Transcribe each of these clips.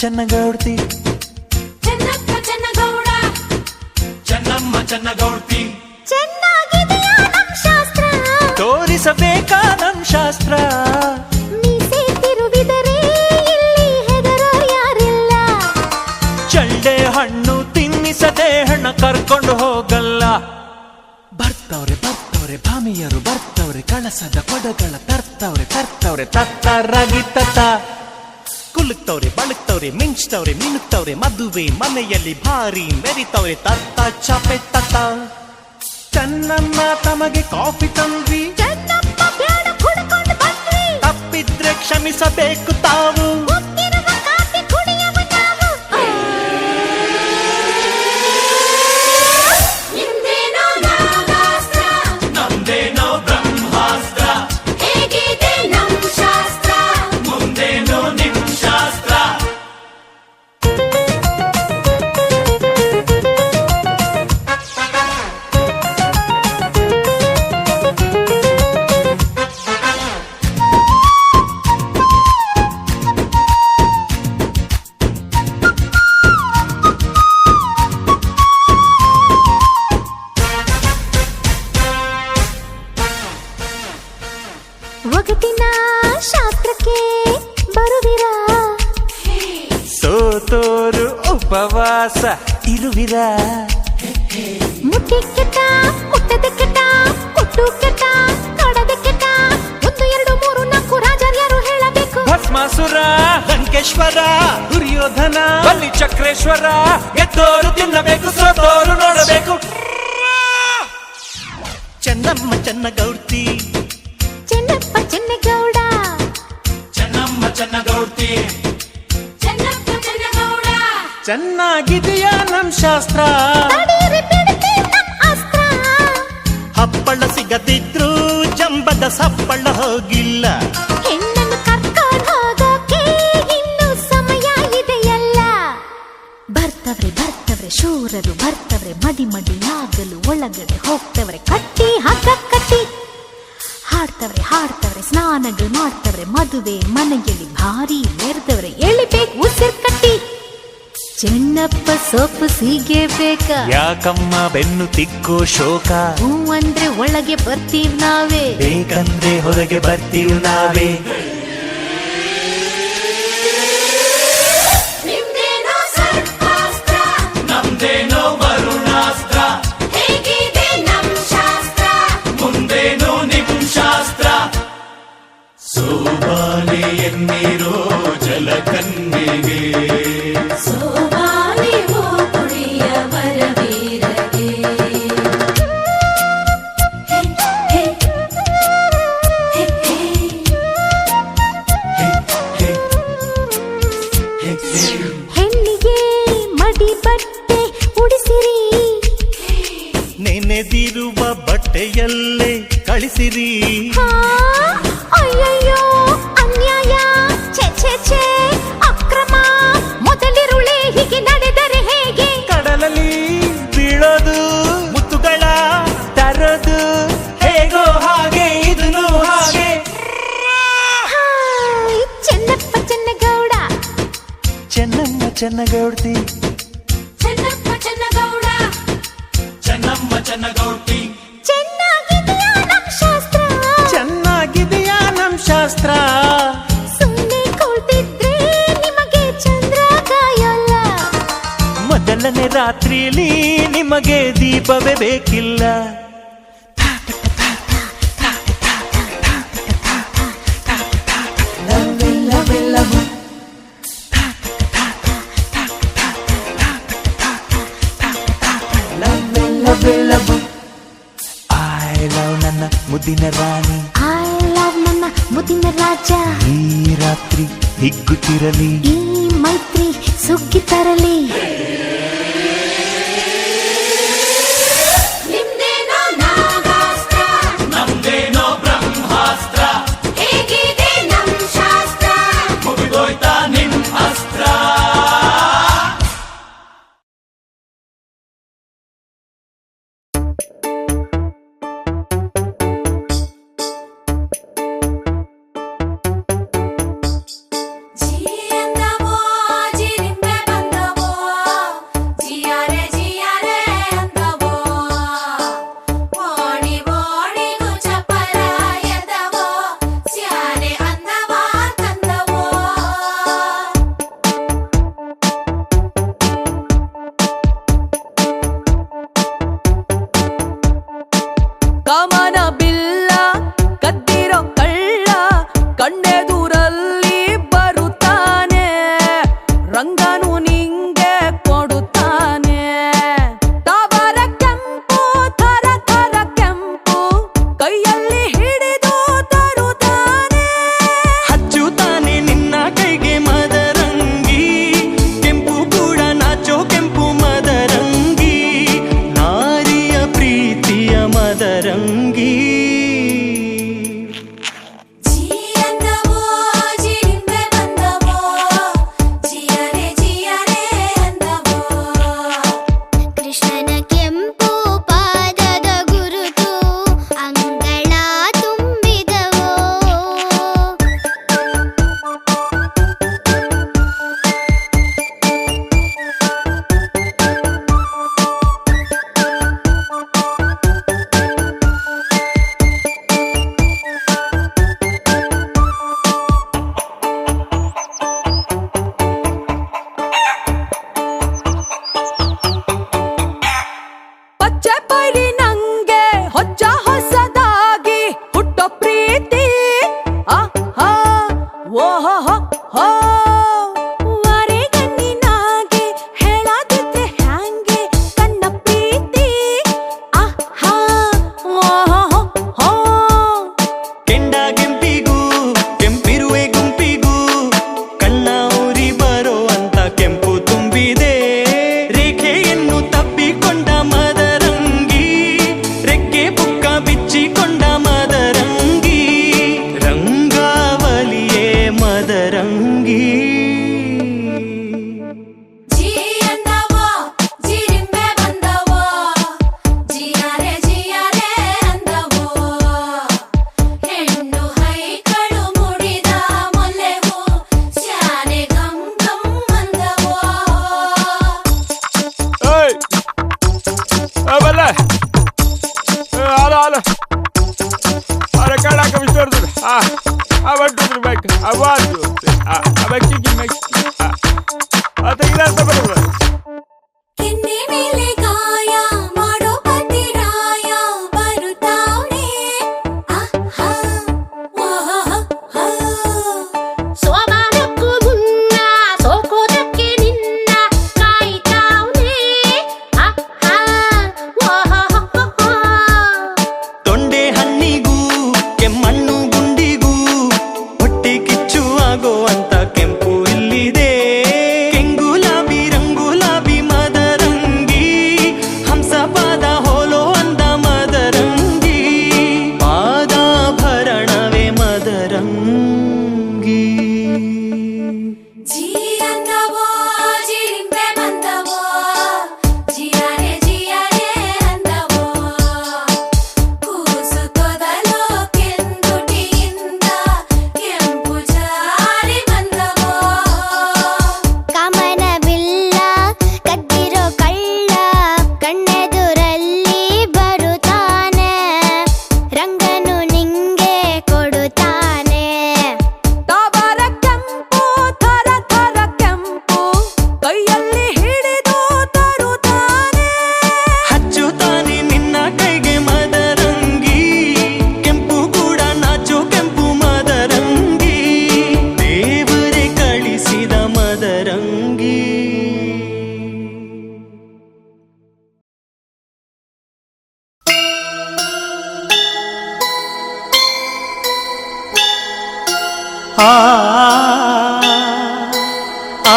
ಚೆನ್ನಗೌಡ್ತಿ ಚೆನ್ನಪ್ಪ ಚೆನ್ನಗೌಡ ಚೆನ್ನಮ್ಮ ಚೆನ್ನಗೌಡ್ತಿ ಚೆನ್ನಾಗಿದೆಯಾ ನಮ್ ಶಾಸ್ತ್ರ ತೋರಿಸಬೇಕಾ ನಮ್ ಶಾಸ್ತ್ರ ಮೀಸೆ ತಿರುವಿದರೆ ಇಲ್ಲಿ ಹೆದರೋ ಯಾರಿಲ್ಲ ಚಳ್ಳೆ ಹಣ್ಣು ತಿನ್ನಿಸದೆ ಹಣ್ಣ ಕರ್ಕೊಂಡು ಹೋಗಲ್ಲ ಬರ್ತವ್ರೆ ಬರ್ತವ್ರೆ ಭಾಮಿಯರು ಬರ್ತವ್ರೆ ಕಳಸದ ಕೊಡಗಳ ತರ್ತವ್ರೆ ತತ್ತರಾಗಿ ತತ್ತ ಕುಲುಕ್ತವ್ರೆ ಬಳುಕ್ತವ್ರೆ ಮಿಂಚ್ತವ್ರೆ ಮಿನುಕ್ತವ್ರೆ ಮದುವೆ ಮನೆಯಲ್ಲಿ ಭಾರಿ ಮೆರಿತವ್ರೆ ತತ್ತ ಚಾಪೆ ತತ್ತ ಚೆನ್ನಮ್ಮ ತಮಗೆ ಕಾಫಿ ತಂದ್ವಿ ಚೆನ್ನಪ್ಪ ಬ್ಯಾಡ ಕುಡ್ಕೊಂಡು ಬಂದ್ವಿ ತಪ್ಪಿದ್ರೆ ಕ್ಷಮಿಸಬೇಕು ತಾವು ಉಪ್ಪಿರುವ ಕಾಫಿ ಕುಡಿಯುವ ನಾವು ನಿಮ್ದೇನೋ ನಾಗಾಸ್ತ್ರ ನಮ್ದೇನೋ ಬ್ರಹ್ಮಾಸ್ತ್ರ ಹೇಗಿದೆ ನಮ್ ಶಾಸ್ತ್ರ ಮುಂದೇನೋ ನಿಮ್ ಶಾಸ್ತ್ರ ಒಗಟಿನ ಶಾಸ್ತ್ರಕ್ಕೆ ಬರುವಿರಾ ಸೋತೋರು ಉಪವಾಸ ಇರುವಿರ ಮುಟ್ಟಿ ಕೆಟ್ಟ ಮುಟ್ಟದೆ ಕೆಟ್ಟ ಕೊಟ್ಟು ಕೆಟ್ಟ ಕಡದೆ ಕೆಟ್ಟ 1 2 3 4 ರಾಜರ್ಯರು ಹೇಳಬೇಕು ಭಸ್ಮಾಸುರ ಲಂಕೇಶ್ವರ ದುರ್ಯೋಧನ ಬಲಿ ಚಕ್ರೇಶ್ವರ ಗೆದ್ದೋರು ತಿನ್ನಬೇಕು ಸೋತೋರು ನೋಡಬೇಕು ಚೆನ್ನಮ್ಮ ಚೆನ್ನಗೌಡ್ತಿ ಚೆನ್ನಪ್ಪ ಚೆನ್ನಗೌಡ ಚೆನ್ನಮ್ಮ ಚೆನ್ನಗೌಡ್ತಿ ಚೆನ್ನಪ್ಪ ಚೆನ್ನಗೌಡ ಚೆನ್ನಾಗಿದೆಯಾ ನಮ್ ಶಾಸ್ತ್ರ ತಡೀರಿ ಬಿಡ್ತಿ ನಮ್ ಅಸ್ತ್ರ ಹಪ್ಪಳ ಸಿಗದಿದ್ರು ಜಂಬದ ಸಪ್ಪಳ ಹೋಗಿಲ್ಲ ಹೆಣ್ಣನ್ನು ಕರ್ಕೊಂಡು ಹೋಗೋಕೆ ಇನ್ನು ಸಮಯ ಇದೆಯಲ್ಲ ಬರ್ತವ್ರೆ ಶೂರರು ಬರ್ತವ್ರೆ ಮಡಿ ಮಡಿಯಾಗಲು ಒಳಗಡೆ ಹೋಗ್ತವ್ರೆ ಕಟ್ಟಿ ಹಗ್ಗ ಕಟ್ಟಿ ಹಾಡ್ತವ್ರೆ ಸ್ನಾನಗಳು ಮಾಡ್ತವ್ರೆ ಮದುವೆ ಮನೆಯಲ್ಲಿ ಭಾರಿ ಮೆರೆದವ್ರೆ ಎಳಿಬೇಕು ಉಸಿರು ಕಟ್ಟಿ ಚೆನ್ನಪ್ಪ ಸೊಪ್ಪು ಸೀಗೆ ಬೇಕಾ ಯಾಕಮ್ಮ ಬೆನ್ನು ತಿಕ್ಕೋ ಶೋಕ ಹೂ ಅಂದ್ರೆ ಒಳಗೆ ಬರ್ತೀವಿ ನಾವೇ ಬೇಕಂದ್ರೆ ಹೊರಗೆ ಬರ್ತೀವಿ ನಾವೇ ನಿಮ್ದೇನೋ ಸರ್ಪಾಸ್ತ್ರ ನಮ್ದೇನೋ ವರುಣಾಸ್ತ್ರ ಹೇಗಿದೆ ನಮ್ ಶಾಸ್ತ್ರ ಮುಂದೇನೋ ನಿಮ್ ಶಾಸ್ತ್ರ ಸೋಬಾನೆ ಎನ್ನೀರೋ ಜಲಕನ್ಯೆಗೆ ಸೋಬಾನೆವೋ ಕುಡಿಯ ವರವೀರಗೆ ಹೇ ಹೇ ಹೇ ಹೇ ಹೆಣ್ಣಿಗೆ ಮಡಿ ಬಟ್ಟೆ ಉಡಿಸಿರಿ ನೆನೆದಿರುವ ಬಟ್ಟೆಯಲ್ಲೇ ಕಳಿಸಿರಿ ಹಾ, ಅಯ್ಯಯ್ಯೋ ಅನ್ಯಾಯ ಛೆ ಛೆ ಛೆ ಅಕ್ರಮ ಮೊದಲಿರುಳೆ ಹೀಗೆ ನಡೆದರೆ ಹೇಗೆ ಕಡಲಲ್ಲಿ ಬೀಳೋದು ಮುತ್ತುಗಳ ತರೋದು ಹೇಗೋ ಹಾಗೆ ಇದನ್ನು ಹಾಗೆ ಹಾಯ್, ಚೆನ್ನಪ್ಪ ಚೆನ್ನಗೌಡ ಚೆನ್ನಮ್ಮ ಚೆನ್ನಗೌಡ್ತಿ ಚೆನ್ನಪ್ಪ ಚೆನ್ನಗೌಡ ಚೆನ್ನಮ್ಮ ಚೆನ್ನಗೌಡ್ತಿ ಚೆನ್ನಾಗಿದೆಯಾ ನಮ್ ಶಾಸ್ತ್ರ ಚೆನ್ನಾಗಿದೆಯಾ ನಮ್ ಶಾಸ್ತ್ರ ಸುಮ್ಮನೆ ಕೊಳ್ತಿದ್ರೆ ನಿಮಗೆ ಚಂದ್ರ ಕಾಯಲ್ಲ ಮೊದಲನೇ ರಾತ್ರಿಯಲ್ಲಿ ನಿಮಗೆ ದೀಪವೇ ಬೇಕಿಲ್ಲ ಐ ಲವ್ ನನ್ನ ಮುದ್ದಿನ ರಾಣಿ ಐ ಲವ್ ನನ್ನ ಮುದಿನ ರಾಜ ಈ ರಾತ್ರಿ ಹಿಗ್ಗುತ್ತಿರಲಿ ಈ ಮೈತ್ರಿ ಸುಗ್ಗಿ ತರಲಿ ನಿಮ್ದೇನೋ ನಾಗಾಸ್ತ್ರ ನಮ್ದೇನೋ ಬ್ರಹ್ಮಾಸ್ತ್ರ ಹೇಗಿದೆ ನಮ್ ಶಾಸ್ತ್ರ ಮುಗಿದೋಯ್ತಾ ನಿಮ್ ಅಸ್ತ್ರ ಜಿ ಅಂದವೋ ಜಿ I want to be back. I want to. I'm kicking my. I think that's the problem. ಕೆನ್ನೆ ಮೇಲೆ ಗಾಯ ಮಾಡೋ ಪತಿರಾಯ ಬರುತ್ತಾನೆ ಸೋಮಾನಕ್ಕೂ ಮುನ್ನ ಸೋಕೋದಕ್ಕೆ ನಿನ್ನ ಕಾಯ್ತಾವ್ನೆ ತೊಂಡೆ ಹಣ್ಣಿಗೂ ಕೆಮ್ಮಣ್ಣು ಗುಂಡಿಗೂ ಹೊಟ್ಟೆ ಕಿಚ್ಚು ಆಗೋ ಅಂತ ಕೆಂಪು ಇಲ್ಲಿದೆ ಕೆಂಗುಲಾಬಿ ರಂಗುಲಾಬಿ ಮದರಂಗಿ ಹಂಸಪಾದ ಹೋಲೋ ಅಂದ ಮದರಂಗಿ ಪಾದಾಭರಣವೇ ಮದರಂಗಿ ಜೀ ಅಂದವೋ ಜಿರಿಂಬೆ ಬಂದವೋ ಜಿಯಾರೆ ಅಂದವೋ ಕೂಸು ತೊದಲೋ ಕೆಂದುಟಿಯಿಂದ ಕೆಂಪು ಜಾರಿ ಬಂದವೋ ಕಾಮನವಿಲ್ಲ ಕದ್ದಿರೋ ಕಳ್ಳ ಕಣ್ಣೆದುರಲ್ಲಿ ಬರುತ್ತಾನೆ ರಂಗನು ನಿಂಗೆ ಕೊಡುತ್ತಾನೆ ತಾವರ ಕೆಂಪು ಥರ ಥರ ಕೆಂಪು ಕೈಯಲ್ಲಿ ಹಿಡಿದು ತರುತ್ತಾನೆ ಹಚ್ಚುತ್ತಾನೆ ನಿನ್ನ ಕೈಗೆ ಮದರಂಗಿ ಕೆಂಪು ಕೂಡ ನಾಚು ಕೆಂಪು ಮದರಂಗಿ ದೇವರೇ ಕಳಿಸಿದ ಮದರಂಗಿ ಆ ಆ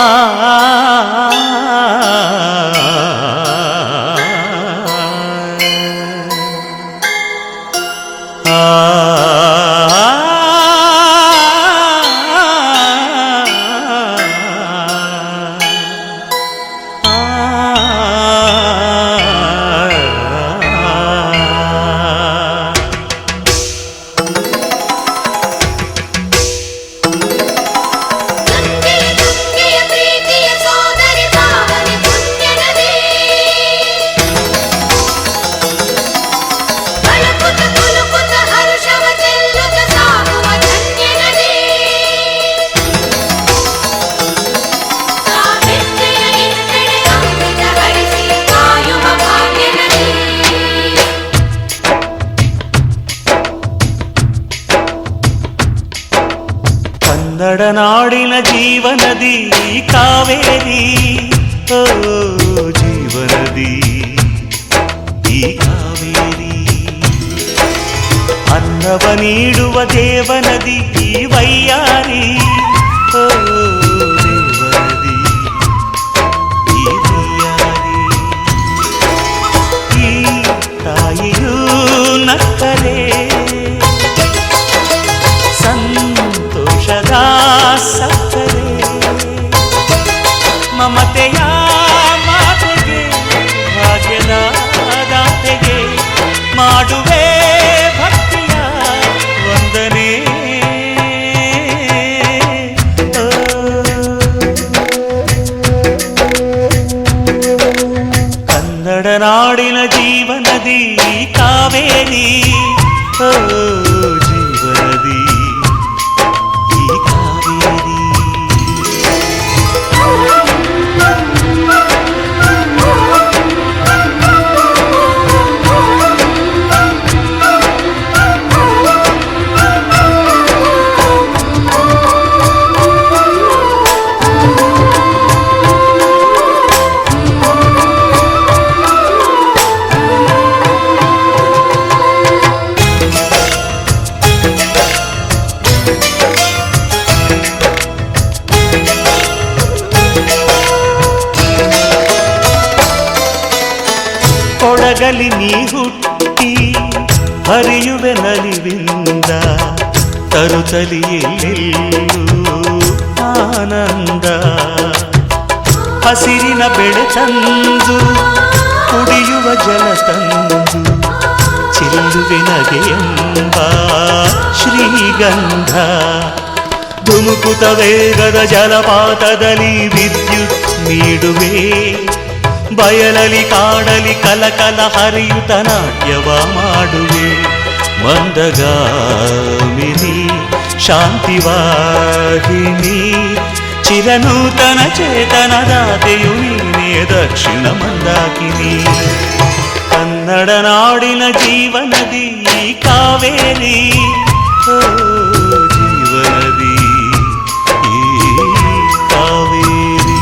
ತುಂಗೆಯ ಪ್ರೀತಿಯ ಸೋದರಿ ಭಾವನೆ ಪುಣ್ಯನದಿ ಬಳಕುತ್ತ ಕುಲುಕುತ್ತ ಹರುಷವ ಚೆಲ್ಲುತ್ತ ಸಾಗುವ ಧನ್ಯನದಿ ಸಾಹಿತ್ಯ ಇನ್ನೆಡೆ ಅಮೃತ ಹರಿಸಿ ಕಾಯುವ ಭಾಗ್ಯನದಿ ಕನ್ನಡ ನಾಡಿನ ಜೀವನದಿ ಕಾವೇರಿ ಓ ಜೀವನದಿ ಈ ಕಾವೇರಿ ಅನ್ನವ ನೀಡುವ ದೇವನದಿ ಈ ವೈಯಾರಿ ಓ ದೇವನದಿ ಈ ವೈಯಾರಿ ಈ ತಾಯಿಯೂ ನಕ್ಕರೆ ಸಂತೋಷದ ಸಕ್ಕರೆ ಮಮತೆಯ ಮಾತೆಗೆ ಭಾಗ್ಯದ ದಾತೆಗೆ ಮಾಡುವೆ ಭಕ್ತಿಯ ವಂದನೆ ಓ. ಕನ್ನಡ ನಾಡಿನ ಜೀವನದಿ ಕಾವೇರಿ ಓ ಜೀವನದಿ ಈ ಕಾವೇರಿ ಕೊಡಗಲಿ ನೀ ಹುಟ್ಟಿ ಹರಿಯುವೆ ನಲಿವಿಂದ ತರುತ್ತಲಿ ಎಲ್ಲೆಲ್ಲೂ ಆನಂದ ಹಸಿರಿನ ಬೆಳೆ ತಂದು ಕುಡಿಯುವ ಜಲ ತಂದು ಚೆಲ್ಲುವೆ ನಗೆಯೆಂಬ ಶ್ರೀಗಂಧ ಧುಮುಕುತ ವೇಗದ ಜಲಪಾತದಲ್ಲಿ ವಿದ್ಯುತ್ ನೀಡುವೆ ಬಯಲಲಿ ಕಾಡಲಿ ಕಲಕಲ ಹರಿಯುತ ನಾಟ್ಯವ ಮಾಡುವೆ ಮಂದಗಾಮಿನಿ ಶಾಂತಿವಾಹಿನಿ ಚಿರನೂತನ ಚೇತನದಾತೆಯು ನೀನೇ ದಕ್ಷಿಣ ಮಂದಾಕಿನಿ ಕನ್ನಡ ನಾಡಿನ ಜೀವನದಿ ಈ ಕಾವೇರಿ ಓ ಜೀವನದಿ ಈ ಕಾವೇರಿ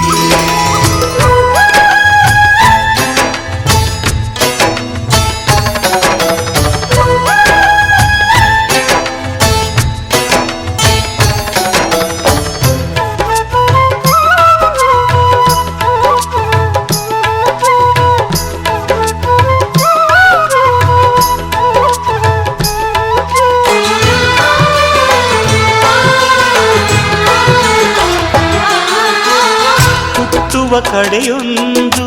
ಕಡೆಯೊಂದು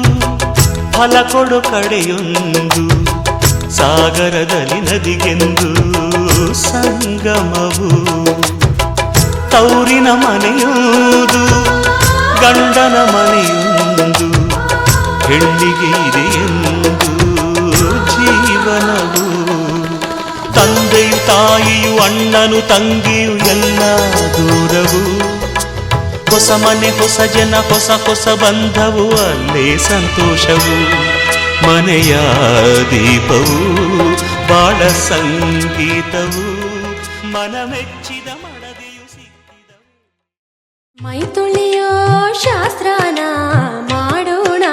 ಫಲ ಕೊಡು ಕಡೆಯೊಂದು ಸಾಗರದಲ್ಲಿ ನದಿಗೆಂದು ಸಂಗಮವು ತೌರಿನ ಮನೆಯುವುದು ಗಂಡನ ಮನೆಯೊಂದು ಹೆಣ್ಣಿಗೆ ಇದೆಯೆಂದು ಜೀವನವು ತಂದೆಯು ತಾಯಿಯು ಅಣ್ಣನು ತಂಗಿಯು ಎಲ್ಲ ದೂರವು ಹೊಸ ಮನೆ ಹೊಸ ಜನ ಹೊಸ ಹೊಸ ಬಂಧವು ಅಲ್ಲೇ ಸಂತೋಷವು ಮನೆಯ ದೀಪವು ಬಾಳ ಸಂಗೀತವು ಮನಮೆಚ್ಚಿದ ಮಡದಿಯು ಸಿಕ್ಕಿದವು ಮೈ ತುಳಿಯೋ ಶಾಸ್ತ್ರನ ಮಾಡೋಣ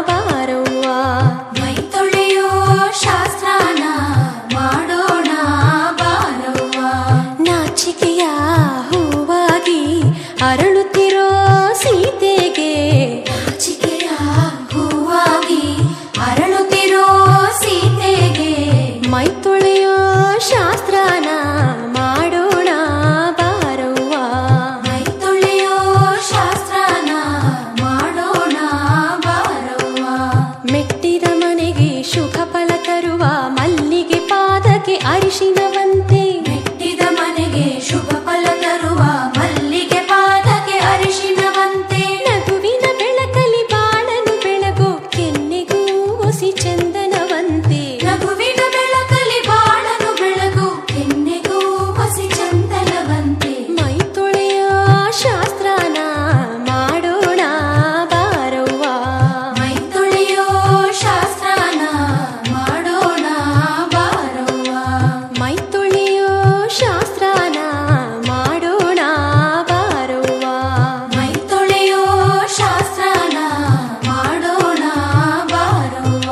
ಬಾರವ್ವ ಮೈ ತುಳಿಯೋ ಶಾಸ್ತ್ರನ ಮಾಡೋಣ ಬಾರವ್ವ ನಾಚಿಕೆಯ ಹೂವಾಗಿ ಅರಳುತ್ತಿರೋ ಸೀತೆಗೆ ನಾಚಿಕೆಯ ಹೂವಾಗಿ ಅರಳುತ್ತಿರೋ ಸೀತೆಗೆ ಮೈ ತೊಳೆಯೋ ಶಾಸ್ತ್ರನ ಮಾಡೋಣ ಬಾರವ್ವ ಮೈ ತೊಳೆಯೋ ಶಾಸ್ತ್ರನ ಮಾಡೋಣ ಬಾರವ್ವ ಮೆಟ್ಟಿದ ಮನೆಗೆ ಶುಭ ಫಲ ತರುವ ಮಲ್ಲಿಗೆ ಪಾದಕ್ಕೆ ಅರಿಶಿನವಂತೆ ಮೆಟ್ಟಿದ ಮನೆಗೆ ಶುಭ ಫಲ ತರುವ ಮಲ್ಲಿಗೆ ಪಾದಕ್ಕೆ ಅರಿಶಿನವಂತೆ ನಗುವಿನ ಬೆಳಕಲಿ ಬಾಳನು ಬೆಳಗೋ ಕೆನ್ನೆಗೂ ಹೊಸಿ ಚಂದನವಂತೆ ನಗುವಿನ ಬೆಳಕಲಿ ಬಾಳನು ಬೆಳಗೋ ಕೆನ್ನೆಗೂ ಹೊಸಿ ಚಂದನವಂತೆ ಮೈ ತೊಳೆಯೋ ಶಾಸ್ತ್ರನ ಮಾಡೋಣ ಬಾರವ್ವ ಮೈ ತೊಳೆಯೋ ಶಾಸ್ತ್ರನ ಮಾಡೋಣ ಬಾರವ್ವ ಮೈ ತೊಳೆಯೋ ಶಾಸ್ತ್ರನ ಮಾಡೋಣ ಬಾರವ್ವ ಮೈ ತೊಳೆಯೋ ಶಾಸ್ತ್ರನ ಮಾಡೋಣ ಬಾರವ್ವ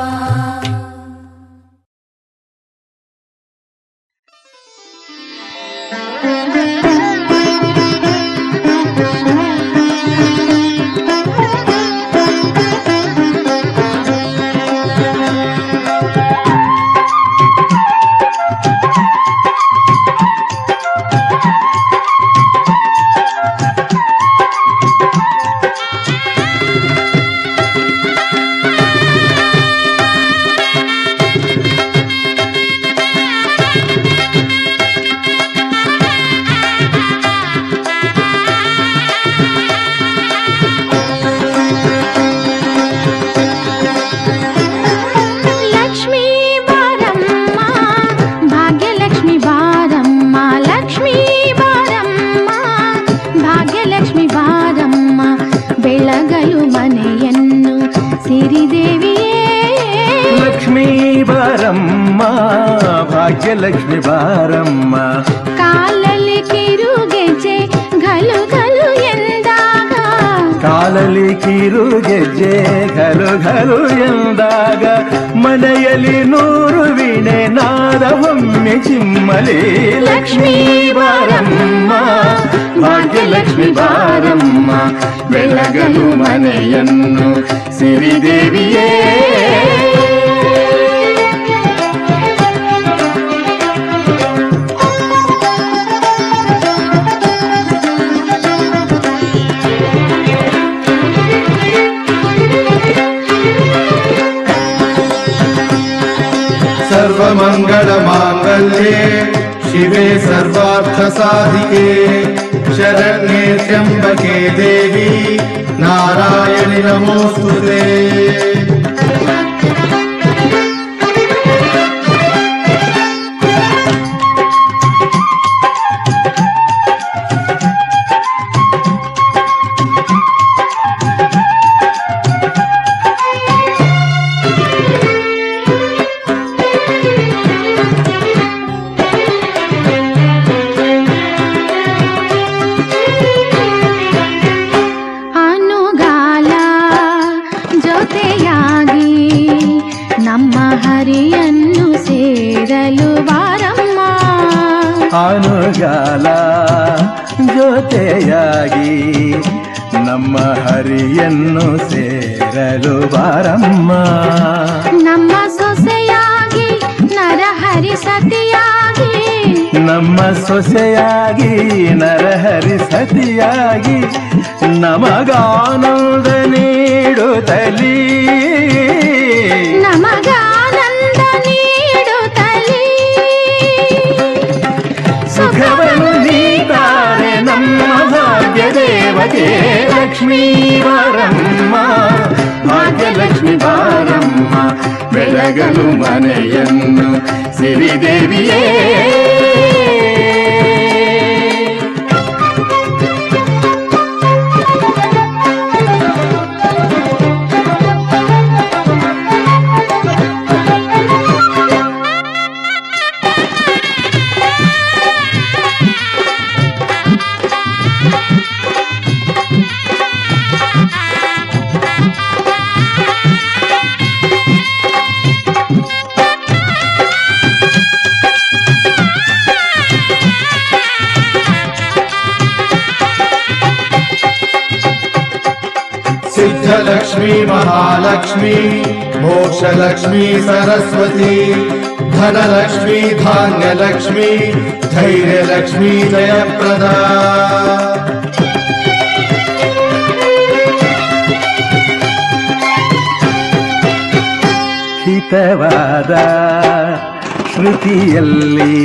ಲಕ್ಷ್ಮೀ ಬಾರಮ್ಮ ಭಾಗ್ಯಲಕ್ಷ್ಮಿ ಬಾರಮ್ಮ ಲಕ್ಷ್ಮೀ ಬಾರಮ್ಮ ಭಾಗ್ಯಲಕ್ಷ್ಮಿ ಬಾರಮ್ಮ ಬೆಳಗಲು ಮನೆಯನ್ನು ಸಿರಿದೇವಿಯೇ ಲಕ್ಷ್ಮೀ ಬಾರಮ್ಮ ಭಾಗ್ಯಲಕ್ಷ್ಮಿ ಬಾರಮ್ಮ ಕಾಲಲ್ಲಿ ಕಿರುಗೆಜೆ ಘಲು ಘಲು ಎಂದಾಗ ಕಾಲಲ್ಲಿ ಕಿರು ಗೆಜ್ಜೆ ಘಲು ಘಲು ಎಂದಾಗ ಮನೆಯಲ್ಲಿ ನೂರು ವೀಣೆ ನಾದವೊಮ್ಮೆ ಚಿಮ್ಮಲಿ ಲಕ್ಷ್ಮೀ ಬಾರಮ್ಮ ಭಾಗ್ಯಲಕ್ಷ್ಮಿ ಬಾರಮ್ಮ ಬೆಳಗಲು ಮನೆಯನ್ನು ಸಿರಿದೇವಿಯೇ सर्वमङ्गलमाङ्गल्ये शिवे सर्वार्थसाधिके शरण्ये त्र्यम्बके देवी नारायणि नमोऽस्तुते ಹರಿಯನ್ನು ಸೇರಲು ಬಾರಮ್ಮ. ಅನುಗಾಲ ಜೊತೆಯಾಗಿ ನಮ್ಮ ಹರಿಯನ್ನು ಸೇರಲು ಬಾರಮ್ಮ. ನಮ್ಮ ಸೊಸೆಯಾಗಿ ನರಹರಿ ಸತಿಯಾಗಿ, ನಮ್ಮ ಸೊಸೆಯಾಗಿ ನರಹರಿ ಸತಿಯಾಗಿ ನಮಗಾನಂದ ನೀಡುತ್ತಲೀ, ನಮಗಾನಂದ ನೀಡುತ್ತಲೀ. ಸುಖವನ್ನು ನೀತಾರೆ ನಮ್ಮ ಭಾಗ್ಯ ದೇವತೆ ಲಕ್ಷ್ಮೀ ಬಾರಮ್ಮ. ಭಾಗ್ಯಲಕ್ಷ್ಮಿ ಬಾರಮ್ಮ, ಬೆಳಗಲು ಮನೆಯನ್ನು ಸಿರಿದೇವಿಯೇ. सिद्धलक्ष्मी महालक्ष्मी मोक्षलक्ष्मी सरस्वती धनलक्ष्मी धान्यलक्ष्मी धैर्यलक्ष्मी जयप्रदा. ಹಿತವಾದ ಶ್ರುತಿಯಲ್ಲಿ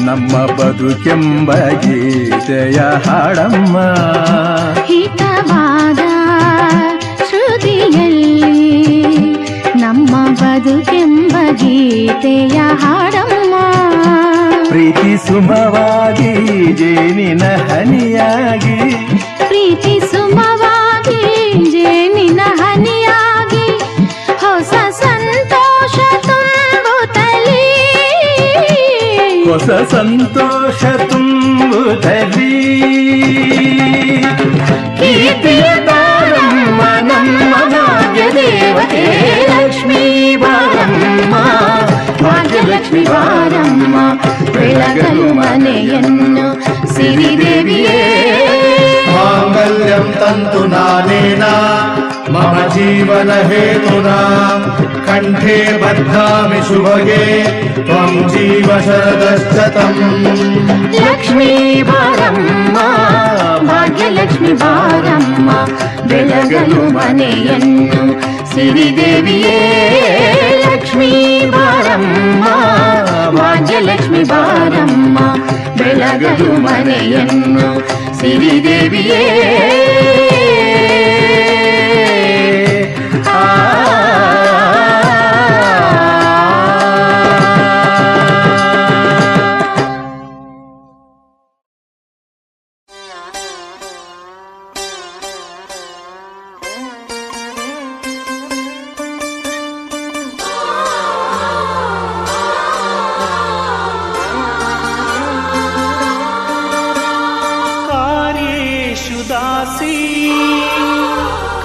ನಮ್ಮ ಬದುಕೆಂಬ ಗೀತೆಯ ಹಾಡಮ್ಮ. ಹಿತವಾದ ಶ್ರುತಿಯಲ್ಲಿ ನಮ್ಮ ಬದುಕೆಂಬ ಗೀತೆಯ ಹಾಡಮ್ಮ. ಪ್ರೀತಿ ಸುಮವಾಗಿ ಜೇನಿನ ಹನಿಯಾಗಿ, ಪ್ರೀತಿ ಸುಮವಾಗಿ ಜೇನಿನ ಹನಿಯಾಗಿ ಹೊಸ ಸಂತೋಷ ತುಂಬುತ್ತಲೀ, ಹೊಸ ಸಂತೋಷ ತುಂಬುತ್ತಲೀ. ಕೀರ್ತಿಯ ತಾರಮ್ಮ ನಮ್ಮ ಭಾಗ್ಯ ದೇವತೆ ಲಕ್ಷ್ಮೀ ಬಾರಮ್ಮ. ಭಾಗ್ಯಲಕ್ಷ್ಮಿ ಬಾರಮ್ಮ, ಬೆಳಗಲು ಮನೆಯನ್ನು ಸಿರಿದೇವಿಯೇ. माङ्गल्यं तन्तु नानेन मम जीवन हेतुना कण्ठे बध्नामि शुभगे त्वं जीव शरदश्शतम्. ಲಕ್ಷ್ಮೀ ಬಾರಮ್ಮ, ಭಾಗ್ಯಲಕ್ಷ್ಮಿ ಬಾರಮ್ಮ, ಬೆಳಗಲು ಮನೆಯನ್ನು ಸಿರಿದೇವಿಯೇ. ಲಕ್ಷ್ಮೀ ಬಾರಮ್ಮ, ಭಾಗ್ಯಲಕ್ಷ್ಮಿ ಬಾರಮ್ಮ, ಬೆಳಗಲು ಮನೆಯನ್ನು ಸಿರಿದೇವಿಯೇ.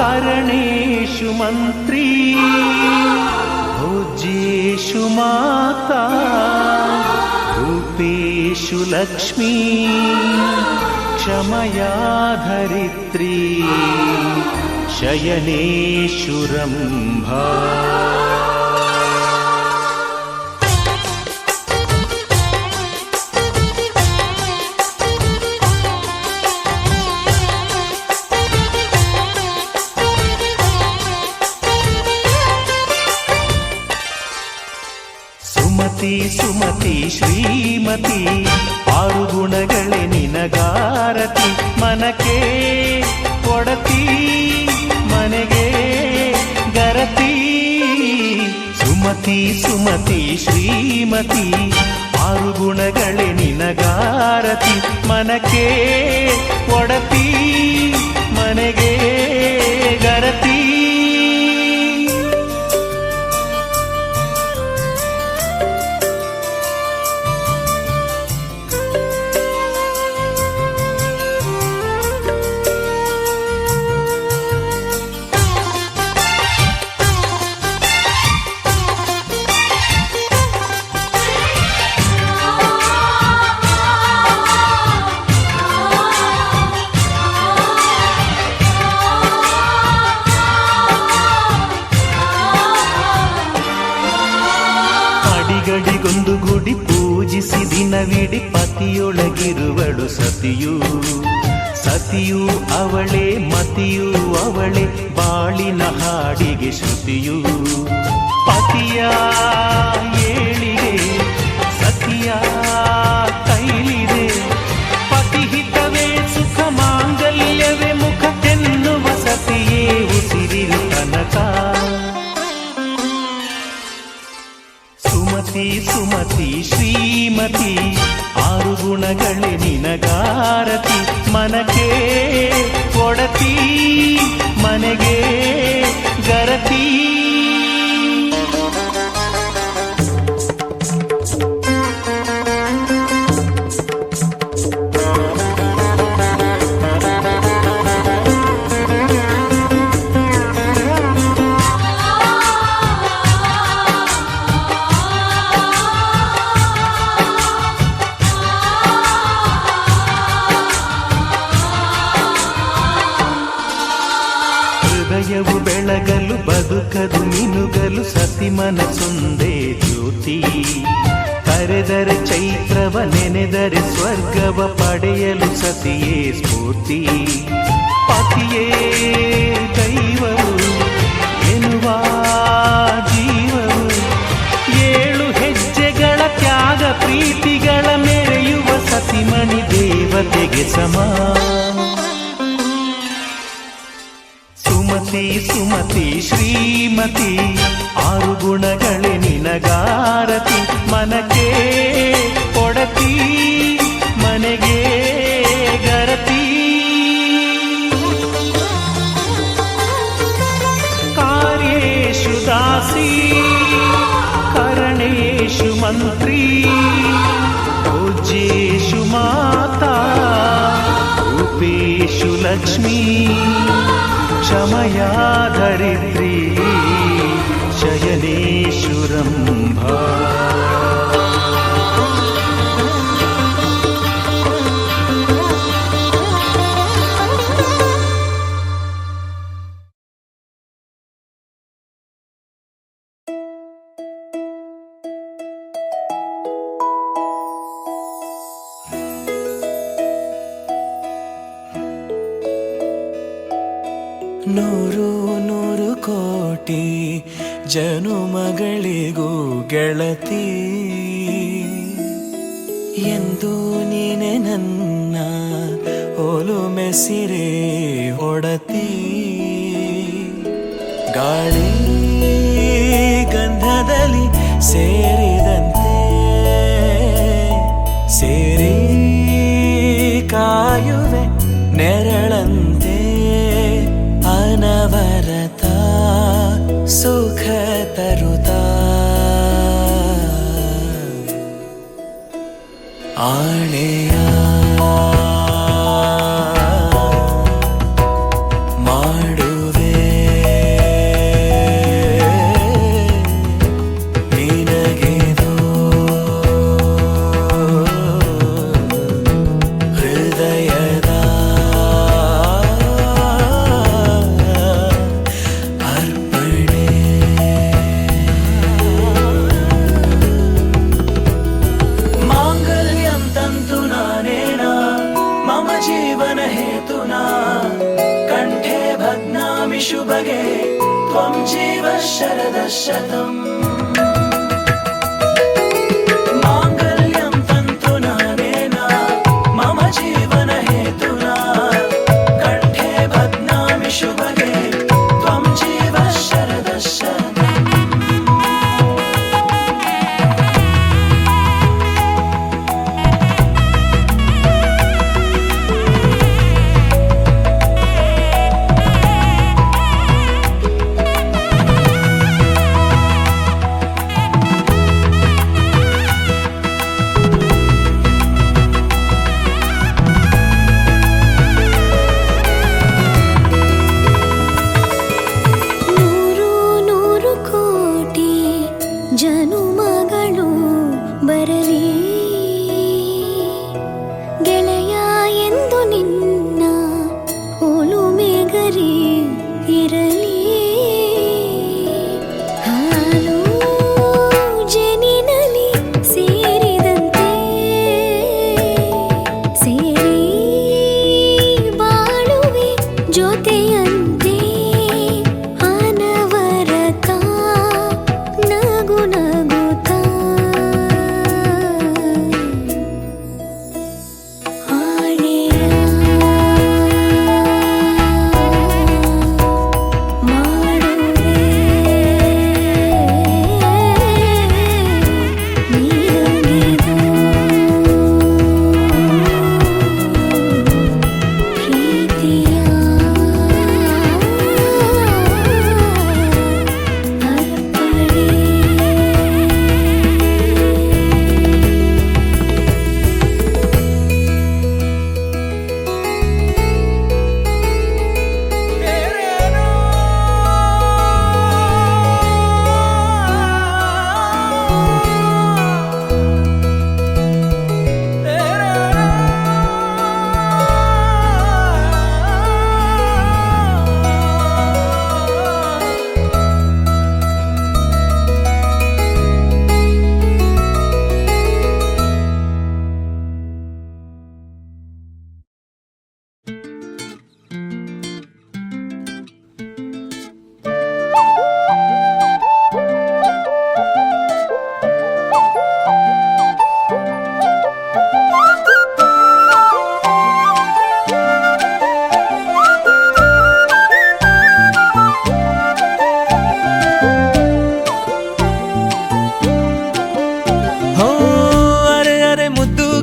करणेषु मन्त्री भोज्येषु माता रूपेषु लक्ष्मी क्षमया धरित्री शयनेषु रम्भा. ಸುಮತಿ ಶ್ರೀಮತಿ ಆರು ಗುಣಗಳೇ ನಿನಗಾರತಿ. ಮನಕ್ಕೆ ಕೊಡತಿ ಮನೆಗೆ ಗರತಿ. ಸುಮತಿ ಶ್ರೀಮತಿ ಆರು ಗುಣಗಳೇ ನಿನಗಾರತಿ. ಮನಕ್ಕೆ ಕೊಡತಿ ಮನೆಗೆ ಗರತಿ. ತಿಂಗಳಿಗೊಂದು ಗುಡಿ ಪೂಜಿಸಿ ದಿನವಿಡಿ ಪತಿಯೊಳಗಿರುವಳು ಸತಿಯು. ಸತಿಯು ಅವಳೇ ಮತಿಯು ಅವಳೇ ಬಾಳಿನ ಹಾಡಿಗೆ ಶ್ರುತಿಯು. ಪತಿಯ ಏಳಿಗೆ ಸತಿಯ ಕೈಲಿದೆ. ಪತಿಹಿತವೇ ಸುಖ ಮಾಂಗಲ್ಯವೇ ಮುಖ ತೆನ್ನುವ ಸತಿಯೇ ಉಸಿರಿನ ತನಕ. ಸುಮತಿ ಸುಮತಿ ಶ್ರೀಮತಿ ಆರು ಗುಣಗಳೇ ನಿನಗಾರತಿ. ಮನಕ್ಕೆ ಒಡತಿ ಮನೆಗೆ ಗರತಿ. ಹೃದಯವು ಬೆಳಗಲು ಬದುಕದು ಮಿನುಗಲು ಸತಿ ಮನಸೊಂದೇ ಜ್ಯೋತಿ. ಕರೆದರೆ ಚೈತ್ರವ ನೆನೆದರೆ ಸ್ವರ್ಗವ ಪಡೆಯಲು ಸತಿಯೇ ಸ್ಫೂರ್ತಿ. ಪತಿಯೇ ದೈವವು ಎನ್ನುವ ಜೀವವು. ಏಳು ಹೆಜ್ಜೆಗಳ ತ್ಯಾಗ ಪ್ರೀತಿಗಳ ಮೆರೆಯುವ ಸತಿಮಣಿ ದೇವತೆಗೆ ಸಮ. ಸುಮತಿ ಸುಮತಿ ಶ್ರೀಮತಿ ಆರು ಗುಣಗಳೇ ನಿನಗಾರತಿ. ಮನಕ್ಕೆ ಒಡತಿ ಮನೆಗೆ ಗರತಿ. ಕಾರ್ಯೇಷು ದಾಸಿ ಕರಣೇಷು ಮಂತ್ರಿ. ಪೂಜ್ಯೇಷು ಮಾತಾ ರೂಪೇಷು ಲಕ್ಷ್ಮೀ. ಕ್ಷಮಯಾ ಧರಿತ್ರಿ ಶಯನೇಷು ರಂಭಾ. ನೂರು ನೂರು ಕೋಟಿ ಜನುಮಗಳಿಗೂ ಗೆಳತಿ. ಎಂದು ನೀನೆ ನನ್ನ ಒಲುಮೆ ಸಿರೆ ಒಡತಿ. ಗಾಳಿ ಗಂಧದಲ್ಲಿ ಸೇರಿದಂತೆ ಸೇರಿ ಕಾಯುವೆ ನೆರಳಂತೆ. ಅನವರತ ಸುಖ ತರುತ್ತಾ ಆಣೆಯ ಮಾಡುವೆ ನಿನಗೆದೋ ಹೃದಯದ शुभगे त्वं जीव शरदः शतम्. माङ्गल्यं तन्तुना नेन मम जीवन हेतुना कण्ठे बध्नामि शुभगे त्वं जीव शरदः शतम्. ಜನುಮಗಳು ಬರಲಿ ಗೆಳೆಯ ಎಂದು ನಿನ್ನ ಒಲುಮೆಗರಿ ಇರಲಿ. ಹಾಲು ಜನಿನಲಿ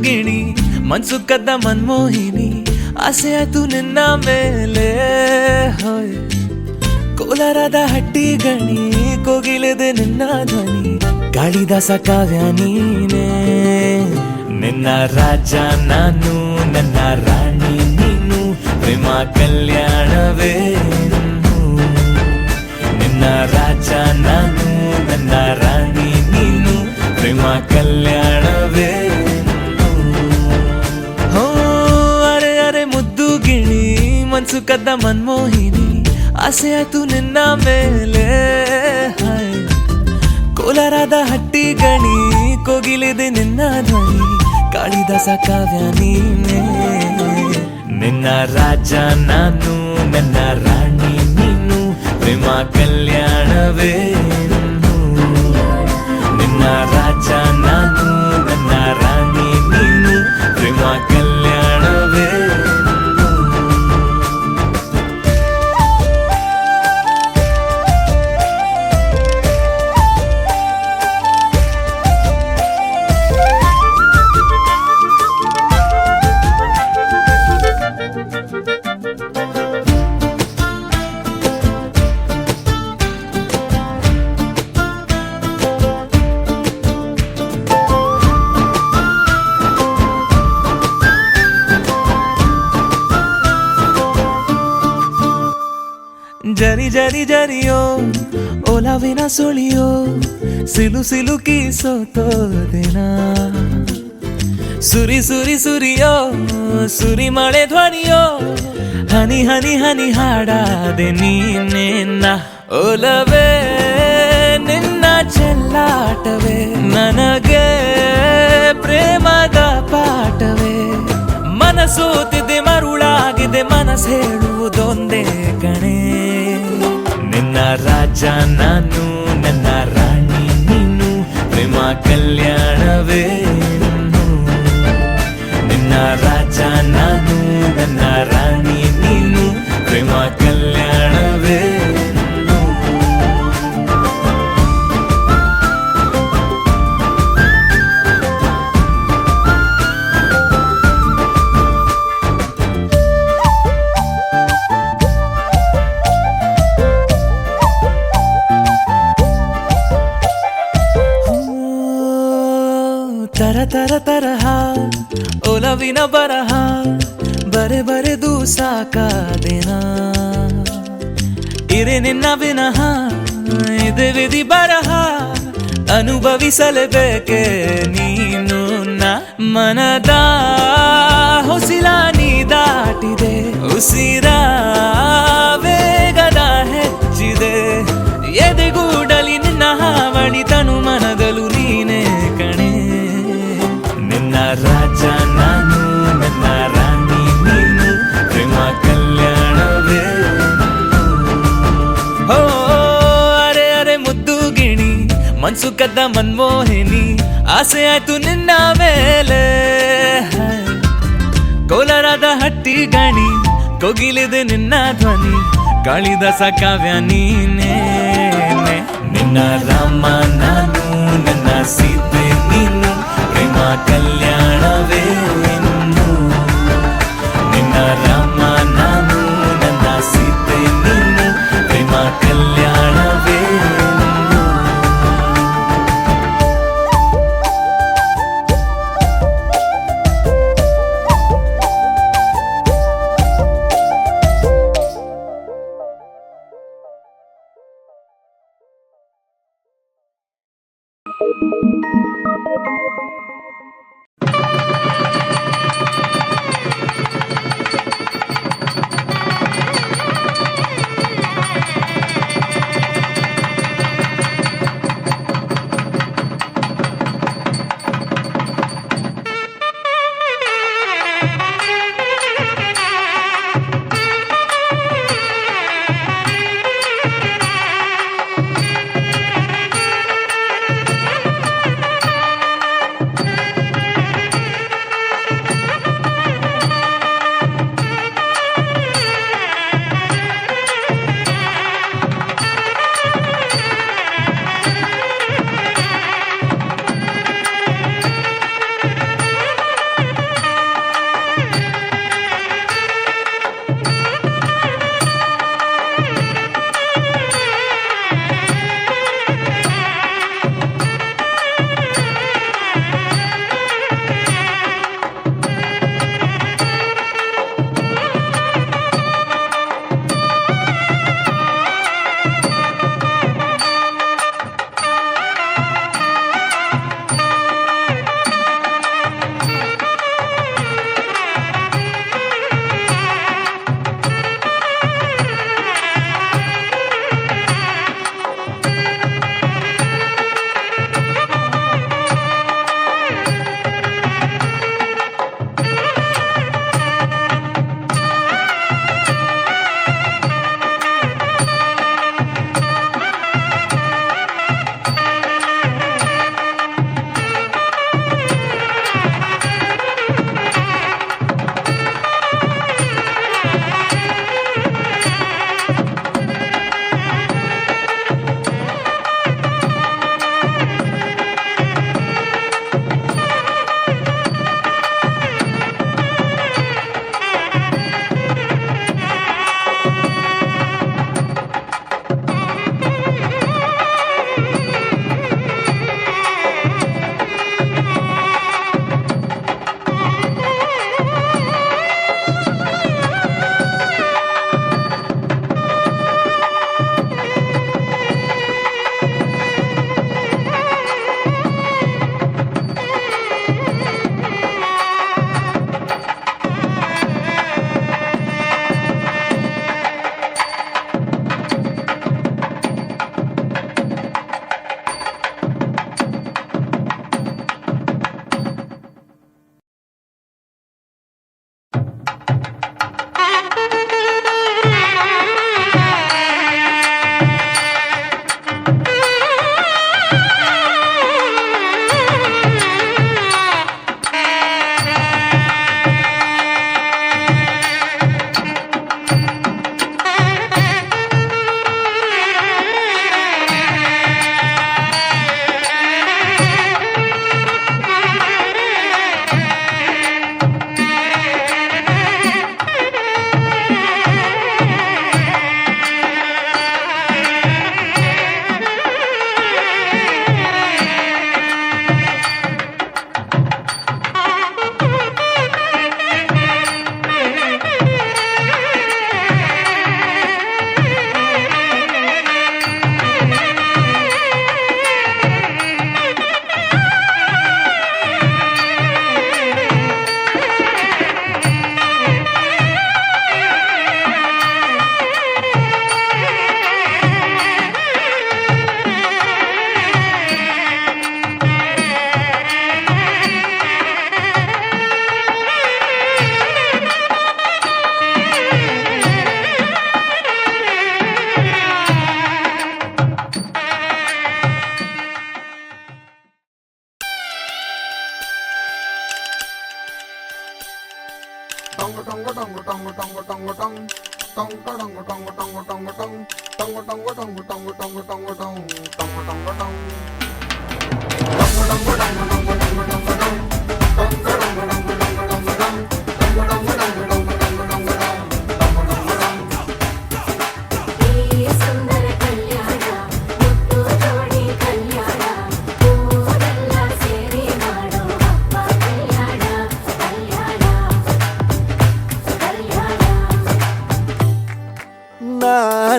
ಗಿಣಿ ಮನ್ಸು ಕದ್ದ ಮನ್ಮೋಹಿನಿ ಆಸೆ ಆಯ್ತು ನಿನ್ನ ಮೇಲೆ ಹೋಯ್ ಕೋಲಾರದ ಹಟ್ಟಿ ಗಣಿ ಕೋಗಿಲೆದೆ ನಿನ್ನ ಧ್ವನಿ ಗಾಳಿದಾಸ ಕಾವ್ಯ ನೀನೇ ನಿನ್ನ ರಾಜ ನಾನು ನನ್ನ ರಾಣಿ ನೀನು ಪ್ರೇಮ ಕಲ್ಯಾಣವೇ ನಿನ್ನ ರಾಜ ನಾನು ನನ್ನ ರಾಣಿ ನೀನು ಪ್ರೇಮ ಕಲ್ಯಾಣವೇ ಹೋ ಅರೆ ಅರೆ ಮುದ್ದು ಗಿಣಿ ಮನ್ಸು ಕದ್ದ ಮನ್ಮೋಹಿನಿ ಆಸೆ ಆಯ್ತು ನಿನ್ನ ಮೇಲೆ ಕೋಲಾರದ ಹಟ್ಟಿ ಗಣಿ ಕೋಗಿಲಿದೆ ನಿನ್ನ ಧ್ವನಿ ಕಾಳಿದಾಸ ಕಾವ್ಯ ನೀನೇ ನಿನ್ನ ರಾಜ ನಾನು ನನ್ನ ರಾಣಿ ನೀನು ಪ್ರೇಮ ಕಲ್ಯಾಣವೇ ನಿನ್ನ ರಾಜ ನಾನು ನನ್ನ ರಾಣಿ ನೀನು ಪ್ರೇಮ ಕಲ್ಯಾಣವೇ ಜರಿ ಜರಿ ಜರಿಯೋ ಓಲಾವಿನ ಸುಳಿಯೋ ಸಿಲು ಸಿಲುಕಿ ಸೋತೋದೆನ ಸುರಿ ಸುರಿ ಸುರಿಯೋ ಸುರಿ ಮಳೆ ಧ್ವನಿಯೋ ಹನಿ ಹನಿ ಹನಿ ಹಾಡಾದೆ ನೀನೇನ ಓಲವೇ ನಿನ್ನ ಚೆಲ್ಲಾಟವೇ ನನಗೆ ಪ್ರೇಮದ ಪಾಠವೇ ಮನಸೋತಿದೆ ಮರುಳಾಗಿದೆ ಮನಸ್ಸು ಹೇಳುವುದೊಂದೇ ಕಣೆ ನಿನ್ನ ರಾಜ ನಾನು ನನ್ನ ರಾಣಿ ನೀನು ಪ್ರೇಮ ಕಲ್ಯಾಣವೇ ನಿನ್ನ ರಾಜ ನಾನು ನನ್ನ ರಾಣಿ ನೀನು ಪ್ರೇಮ ಕಲ್ಯಾಣವೇ ತರ ತರ ತರಹ ಒಲವಿನ ಬರಹ ಬರೆ ಬರೆದು ಸಾಕಾದೆನ ಇರೆ ನಿನ್ನ ವಿನಃ ಇದೆ ವಿಧಿ ಬರಹ ಅನುಭವಿಸಲೇಬೇಕೆ ನೀನು ಮನದ ಹೊಸಿಲ ನೀ ದಾಟಿದೆ ಉಸಿರ ವೇಗದ ಹೆಚ್ಚಿದೆ ಎದೆಗೂಡಲಿ ನಿನ್ನ ಹಾವಳಿ ತನು ಮನದಲು ನೀನೇ ಕಣೆ ನಿನ್ನ ರಾಜ ನಾನು ನನ್ನ ರಾಣಿ ನೀನು ಪ್ರೇಮ ಕಲ್ಯಾಣವೇ ಹೋ ಅರೆ ಅರೆ ಮುದ್ದು ಗಿಣಿ ಮನ್ಸು ಕದ್ದ ಮನ್ಮೋಹಿನಿ ಆಸೆ ಆಯ್ತು ನಿನ್ನ ಮೇಲೆ ಕೋಲಾರದ ಹಟ್ಟಿ ಗಣಿ ಕೋಗಿಲಿದೆ ನಿನ್ನ ಧ್ವನಿ ಕಾಳಿದಾಸ ಕಾವ್ಯ ನೀನೇ ನಿನ್ನ ರಾಮ ನಾನು ನನ್ನ ಸೀತೆ ನೀನು ಪ್ರೇಮ ಕಲ್ಯಾಣವೇ ನಿನ್ನ ರಾಮ ನಾನು ನನ್ನ ಸೀತೆ ನೀನು ಪ್ರೇಮ ಕಲ್ಯಾಣವೇ ಈ ಸುಂದರ ಕಲ್ಯಾಣ ಮುತ್ತು ಜೋಡಿ ಕಲ್ಯಾಣ ಊರೆಲ್ಲ ಸೇರಿ ಮಾಡೋ ಹಬ್ಬ ಕಲ್ಯಾಣ ಕಲ್ಯಾಣ ಕಲ್ಯಾಣ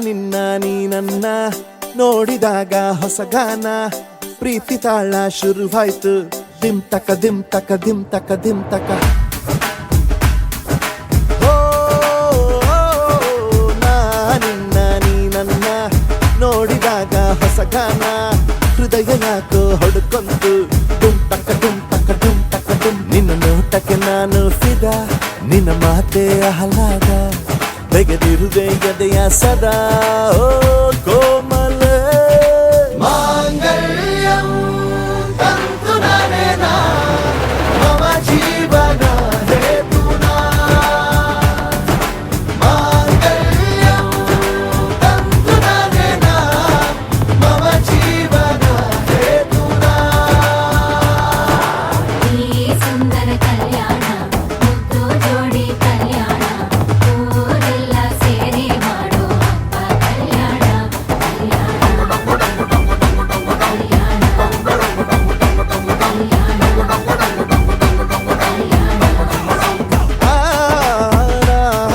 ನಿನ್ನ ನೀ ನನ್ನ ನೋಡಿದಾಗ ಹೊಸ ಗಾನ ಪ್ರೀತಿ ತಾಳ ಶುರುವಾಯ್ತು ದಿಮ್ ತಕ ದಿಮ್ ತಕ ದಿಮ್ ತಕ ದಿಮ್ ತಕ ಓ ನಿನ್ನ ನೀ ನನ್ನ ನೋಡಿದಾಗ ಹೊಸ ಗಾನ ಹೃದಯ ಯಾಕೋ ಹೊಡ್ಕೊಂತು ಡುಮ್ ತಕ ಡುಮ್ ತಕ ಡುಮ್ ತಕ ಡುಮ್ ನಿನ್ನ ನೋಟಕ್ಕೆ ನಾನು ಫಿದಾ ನಿನ್ನ ಮಾತೆ ಆಹ್ಲಾದ ತೆಗೆದಿರುವೆ ಎದೆಯ ಸದಾ ಓ ಕೋಮಲ ಮಾಂಗಲ್ಯಂ ತಂತು ನಾನೇನಾ ಮಮ ಜೀವನ ಹೇತುನಾ ಮಾಂಗಲ್ಯಂ ತಂತು ನಾನೇನಾ ಮಮ ಜೀವನ ಹೇತುನಾ ಈ ಸುಂದರ ಕಲ್ಯಾಣ ಮುತ್ತು ಜೋಡಿ ಕಲ್ಯಾಣ ಊರೆಲ್ಲ ಸೇರಿ ಮಾಡೋ ಹಬ್ಬ ಕಲ್ಯಾಣ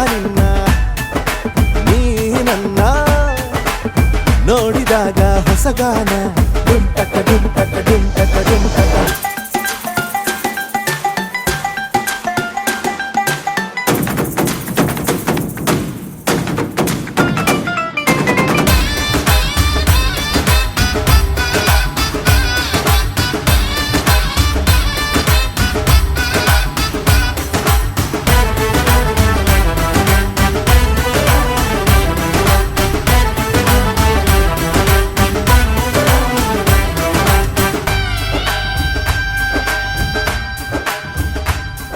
ನಿನ್ನ ನೀ ನನ್ನ ನೋಡಿದಾಗ ಹೊಸ ಗಾನ ಡುಮ್ ಟಕ ಡುಮ್ ಟಕ ಡುಮ್ ಟಕ ಡುಮ್ ಟಕ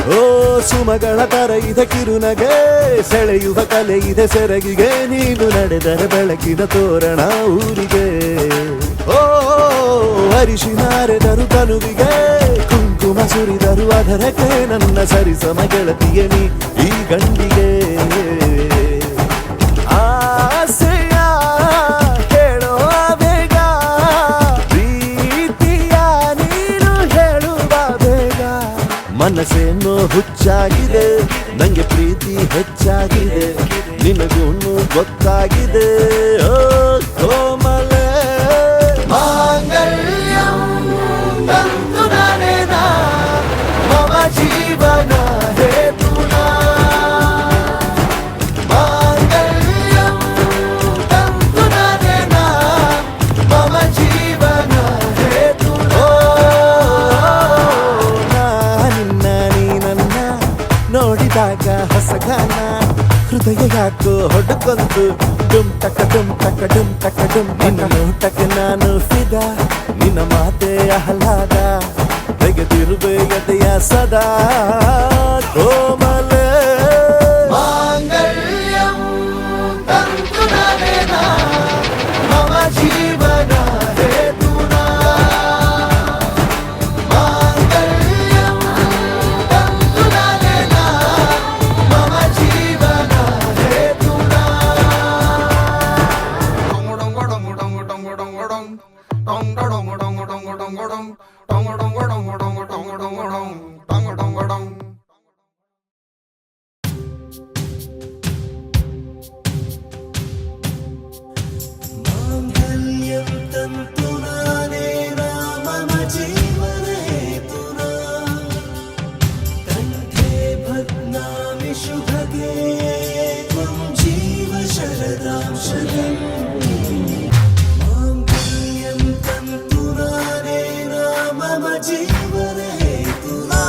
ಓ ಸುಮಗಳ ತರ ಇದೆ ಕಿರುನಗೆ ಸೆಳೆಯುವ ಕಲೆ ಇದೆ ಸೆರಗಿಗೆ ನೀನು ನಡೆದರೆ ಬೆಳಕಿನ ತೋರಣ ಊರಿಗೆ ಓ ಅರಿಶಿನಾರೆದರು ತನುವಿಗೆ ಕುಂಕುಮ ಸುರಿದರು ಅದರಕ್ಕೆ ನನ್ನ ಸರಿಸಮ ಗೆಳತಿಯ ನೀ ಈ ಗಂಡಿಗೆ ಆಸೆಯ ಹೇಳೋ ಬೇಗ ಪ್ರೀತಿಯ ನೀನು ಹೇಳುವ ಬೇಗ ಮನಸ್ಸೇನೋ ಹುಚ್ಚಾಗಿದೆ ನಂಗೆ ಪ್ರೀತಿ ಹೆಚ್ಚಾಗಿದೆ ನಿನಗೂನು ಗೊತ್ತಾಗಿದೆ ಓ ಕೋಮಲ ಮಾಂಗಲ್ಯಂ ತಂತು ನಾನೇನಾ ಮಮ ಜೀವನ ಹೇತುನಾ ಮಾಂಗಲ್ಯಂ ತಂತು ನಾನೇನಾ ಮಮ ಜೀವನ ಹೇತುನಾ ನಿನ್ನ ನೀ ನನ್ನ ನೋಡಿದಾಗ ಹೊಸ ಗಾನ ಹೃದಯ ಯಾಕೋ ಹೊಡ್ಕೊಂತು ಡುಮ್ ಟಕ ಡುಮ್ ಟಕ ಡುಮ್ ಟಕ ಡುಮ್ ನಿನ್ನ ನೋಟಕ್ಕೆ ನಾನು ಫಿದಾ ನಿನ್ನ ಮಾತೆ ಆಹ್ಲಾದ ತೆಗೆದಿರುವೆ ಎದೆಯ ಸದಾ ಕೋಮಲ ಮಾಂಗಲ್ಯಂ ತಂತು ನಾನೇನಾ ಮಮ ಜೀವನ ಹೇತುನಾ ಮಾಂಗಲ್ಯಂ ತಂತು ನಾನೇನಾ ಮಮ ಜೀವನ ಹೇತುನಾ ಮಾಂಗಲ್ಯಂ ತಂತು ನಾನೇನಾ ಮಮ ಜೀವನ ಹೇತುನಾ ಕಂಠೆ ಭಗ್ನಾಮಿ ಶುಭಗೆ ತ್ವಂ ಜೀವ ಶರದಾಂ ಶತಂ ಮಾಂಗಲ್ಯಂ ತಂತು ನಾನೇನಾ ಮಮ ಜೀವನ ಹೇತುನಾ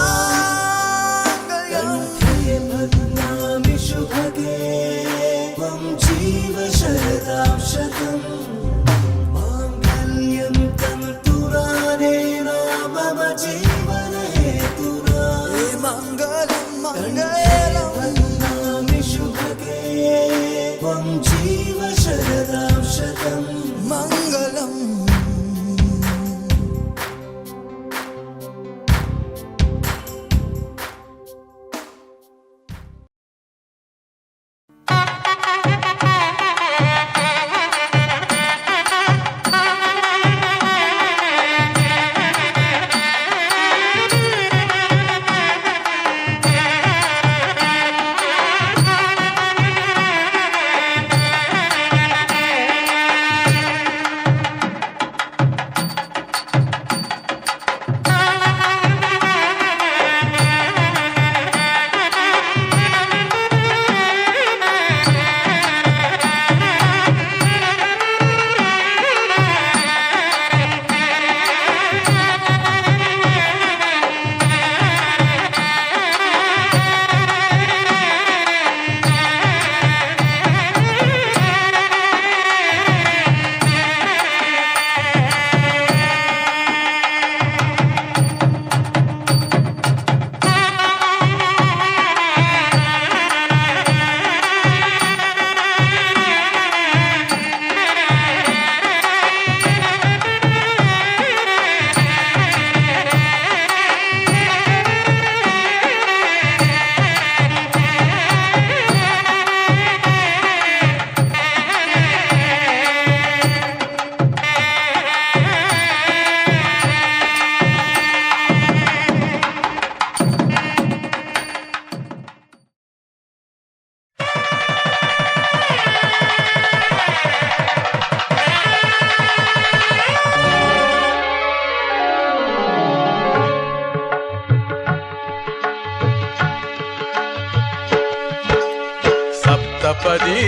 ಸಪ್ತಪದಿ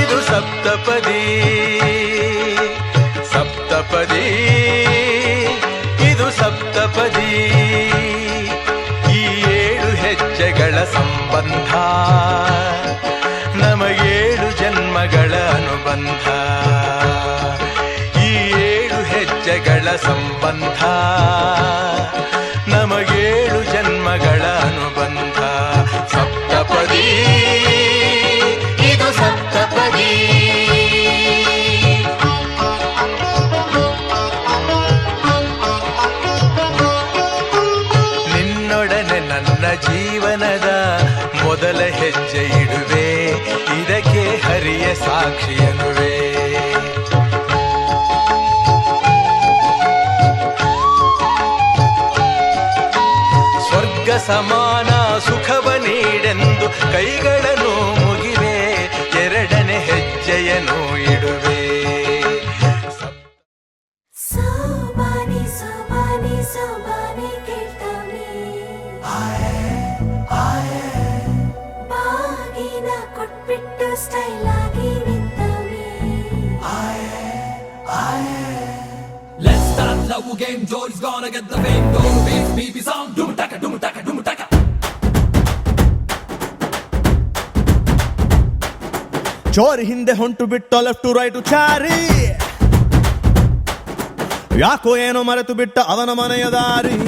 ಇದು ಸಪ್ತಪದಿ ಸಪ್ತಪದಿ ಇದು ಸಪ್ತಪದಿ ಈ 7 ಹೆಜ್ಜೆಗಳ ಸಂಬಂಧ ನಮಗೇಳು ಜನ್ಮಗಳ ಅನುಬಂಧ ಈ 7 ಹೆಜ್ಜೆಗಳ ಸಂಬಂಧ ನಮಗೇಳು ಜನ್ಮಗಳ ಅನುಬಂಧ ಸಪ್ತಪದಿ ಇದು ಸಪ್ತಪದಿ ನಿನ್ನೊಡನೆ ನನ್ನ ಜೀವನದ ಮೊದಲ ಹೆಜ್ಜೆ ಇಡುವೆ ಇದಕ್ಕೆ ಹರಿಯ ಸಾಕ್ಷಿಯನುವೆ ಸ್ವರ್ಗ ಸಮಾನ ಸುಖವ ನೀಡೆಂದು ಕೈಗಳನ್ನು ಮುಗಿವೆ ಎರಡನೇ ಹೆಜ್ಜೆಯನ್ನು ಇಡುವೆ ಸೋಬಾನೆ ಸೋಬಾನೆ ಸೋಬಾನೆ ಕೇಳ್ತಾನೆ ಬಾಗಿನ ಕೊಟ್ಬಿಟ್ಟು ಸ್ಟೈಲ್ ಆಗಿ ನಿಂತವನೆ Let's start love game. Jody's gonna get the fame. Go to baby song. Doom taka, doom taka, doom taka. ಚೋರಿ ಹಿಂದೆ ಹೊಂಟು ಬಿಟ್ಟ ಲೆಫ್ಟ್ ಟು ರೈಟ್ ಚಾರಿ ಯಾಕೋ ಏನೋ ಮರೆತು ಬಿಟ್ಟ ಅವನ ಮನೆಯ ದಾರಿ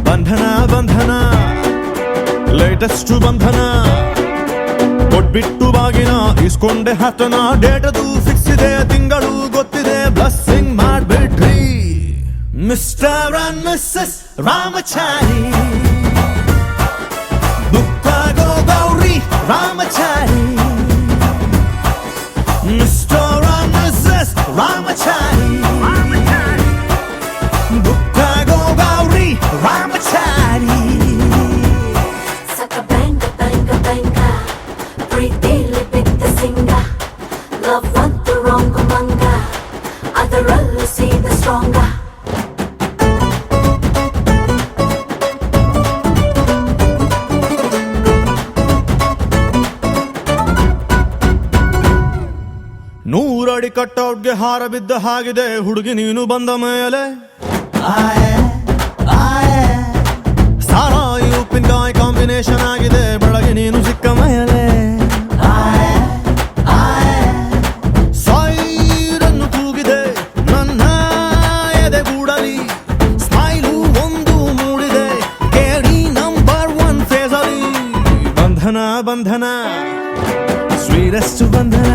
ಬಂಧನ ಬಂಧನ ಲೇಟೆಸ್ಟ್ ಬಂಧನ ಕೊಟ್ಬಿಟ್ಟು ಬಾಗಿನ ಇಸ್ಕೊಂಡೆ ಹತ್ತನ ಡೇಟದು ಫಿಕ್ಸ್ ಇದೆ ತಿಂಗಳು ಗೊತ್ತಿದೆ ಬ್ಲಸ್ಸಿಂಗ್ ಮಾಡ್ಬಿಟ್ರಿ ಮಿಸ್ಟರ್ ಅಂಡ್ ಮಿಸ್ಸಸ್ ರಾಮಚಾರಿ ಬುಕ್ಕಾಗೋ Gowri Ramachari Mr and Mrs Ramachari ಬುಕ್ಕಾಗೋ Gowri Ramachari Saka banga banga banga ಪ್ರೀತಿಲಿ ಬಿದ್ದ ಸಿಂಗ ಲವ್ ಒಂದು ರಾಂಗ್ ಮಂಗ ಅದರಲ್ಲೂ ಸೀದ ಸ್ಟ್ರಾಂಗ ನೂರಡಿ ಕಟ್ಔಟ್ಗೆ ಹಾರ ಬಿದ್ದ ಹಾಗಿದೆ ಹುಡುಗಿ ನೀನು ಬಂದ ಮೇಲೆ ಸಾರಾಯಿ ಉಪ್ಪಿನಕಾಯಿ ಕಾಂಬಿನೇಷನ್ ಆಗಿದೆ ಬೆಳಗ್ಗೆ ನೀನು ಸಿಕ್ಕ ಮೇಲೆ ಸೈರನ್ನು ಕೂಗಿದೆ ನನ್ನ ಎದೆಗೂಡಲಿ ಸ್ಮೈಲು ಒಂದು ಮೂಡಿದೆ ಕೇಳಿ ನಂಬರ್ 1 ಫೇಸಲಿ ಬಂಧನ ಬಂಧನ ಸ್ವೀರೆಸ್ಟ್ ಬಂಧನ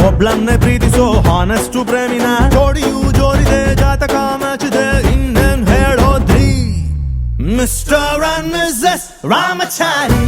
ಒಬ್ಳನ್ನೇ ಪ್ರೀತಿಸೋ ಹಾನೆಸ್ಟು ಪ್ರೇಮಿನ ಜೋಡಿಯು ಜೋರಿದೆ ಜಾತಕ ಮ್ಯಾಚಿದೆ ಇನ್ನೇನ್ ಹೇಳೋದ್ರಿ ಮಿಸ್ಟರ್ ಅಂಡ್ ಮಿಸ್ಸಸ್ ರಾಮಚಾರಿ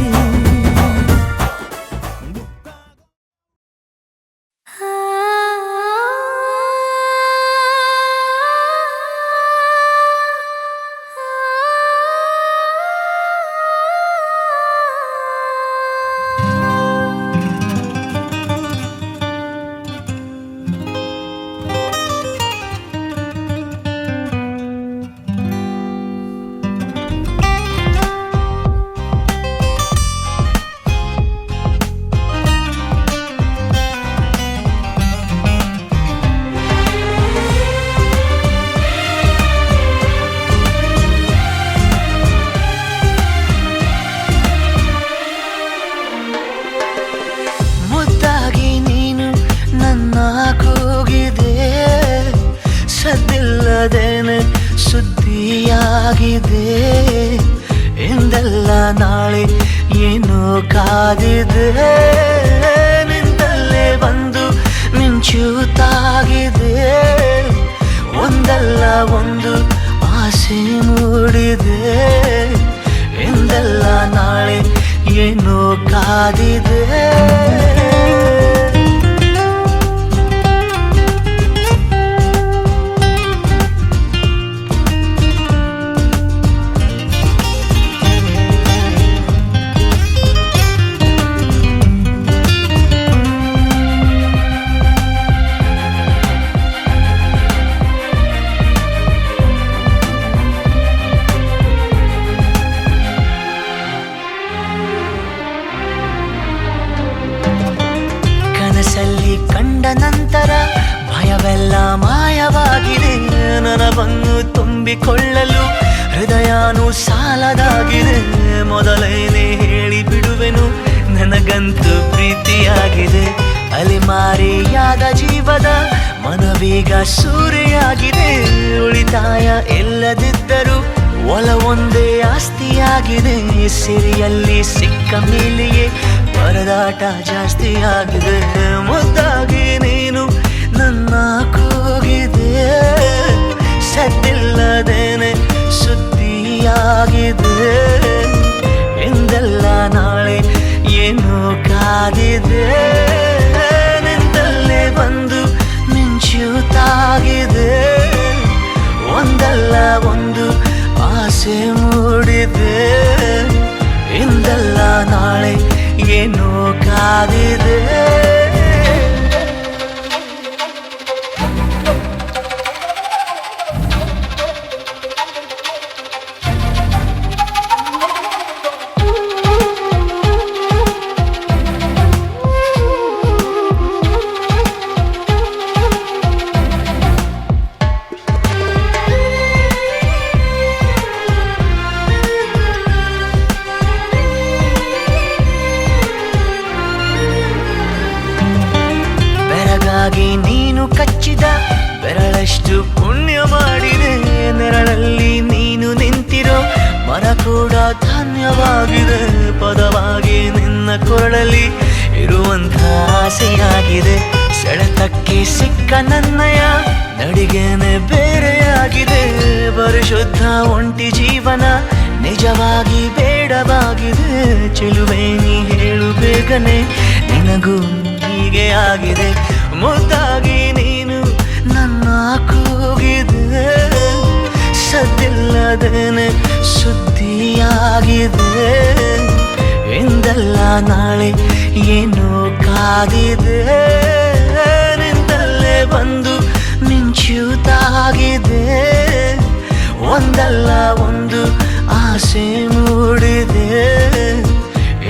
ಮುದ್ದಾಗಿ ನೀನು ನನ್ನ ಕೂಗಿದೆ ಸದ್ದಿಲ್ಲದೇನೆ ಸುದ್ದಿಯಾಗಿದೆ ಎಂದೆಲ್ಲ ನಾಳೆ ಏನು ಕಾದಿದೆ ನಿಂದಲ್ಲೇ ಬಂದು ಮಿಂಚುತ್ತಾಗಿದೆ ಒಂದಲ್ಲ ಒಂದು ಆಸೆ ಮೂಡಿದೆ ಎಂದೆಲ್ಲ ನಾಳೆ ಏನು ಕಾದಿದೆ ಕಂಡ ನಂತರ ಭಯವೆಲ್ಲ ಮಾಯವಾಗಿದೆ. ನನವನ್ನು ತುಂಬಿಕೊಳ್ಳಲು ಹೃದಯನೂ ಸಾಲದಾಗಿದೆ. ಮೊದಲೇನೆ ಹೇಳಿ ಬಿಡುವೆನು, ನನಗಂತೂ ಪ್ರೀತಿಯಾಗಿದೆ. ಅಲೆಮಾರಿಯಾದ ಜೀವದ ಮನವೀಗ ಸೂರೆಯಾಗಿದೆ. ಉಳಿತಾಯ ಇಲ್ಲದಿದ್ದರೂ ಒಲವೊಂದೇ ಆಸ್ತಿಯಾಗಿದೆ. ಸಿರಿಯಲ್ಲಿ ಸಿಕ್ಕ ಮೇಲೆಯೇ ಪರದಾಟ ಜಾಸ್ತಿಯಾಗಿದೆ. ಮುದ್ದಾಗಿ ನೀನು ನನ್ನ ಕೂಗಿದೆ, ಸದ್ದಿಲ್ಲದೇನೆ ಸುದ್ದಿಯಾಗಿದೆ. ಇಂದೆಲ್ಲ ನಾಳೆ ಏನೋ ಕಾದಿದೆ. ನಿಂದಲ್ಲೇ ಬಂದು ಮಿಂಚುತ್ತಾಗಿದೆ. ಒಂದಲ್ಲ ಒಂದು ಆಸೆ ಮೂಡಿದೆ. ಇಂದಲ್ಲ ನಾಳೆ ಏನೋ ಕಾದಿದೆ. ನೀನು ಕಚ್ಚಿದ ಬೆರಳಷ್ಟು ಪುಣ್ಯ ಮಾಡಿದೆ. ನೆರಳಲ್ಲಿ ನೀನು ನಿಂತಿರೋ ಮರ ಕೂಡ ಧನ್ಯವಾಗಿದೆ. ಪದವಾಗಿ ನಿನ್ನ ಕೊರಳಲ್ಲಿ ಇರುವಂಥ ಆಸೆಯಾಗಿದೆ. ಸೆಳೆತಕ್ಕೆ ಸಿಕ್ಕ ನನ್ನಯ ನಡಿಗೆನೆ ಬೇರೆಯಾಗಿದೆ. ಪರಿಶುದ್ಧ ಒಂಟಿ ಜೀವನ ನಿಜವಾಗಿ ಬೇಡವಾಗಿದೆ. ಚೆಲುವೆ ನೀ ಹೇಳು ಬೇಗನೆ, ನಿನಗೂ ಹೀಗೆ ಆಗಿದೆ. ಮುದ್ದಾಗಿ ನೀನು ನನ್ನ ಕೂಗಿದೆ. ಸದ್ದಿಲ್ಲದೇನೆ ಸುದ್ದಿಯಾಗಿದೆ. ಇಂದಲ್ಲ ನಾಳೆ ಏನೋ ಕಾದಿದೆ. ನಿಂದಲ್ಲೇ ಬಂದು ಮಿಂಚುತ್ತಾಗಿದೆ. ಒಂದಲ್ಲ ಒಂದು ಆಸೆ ಮೂಡಿದೆ.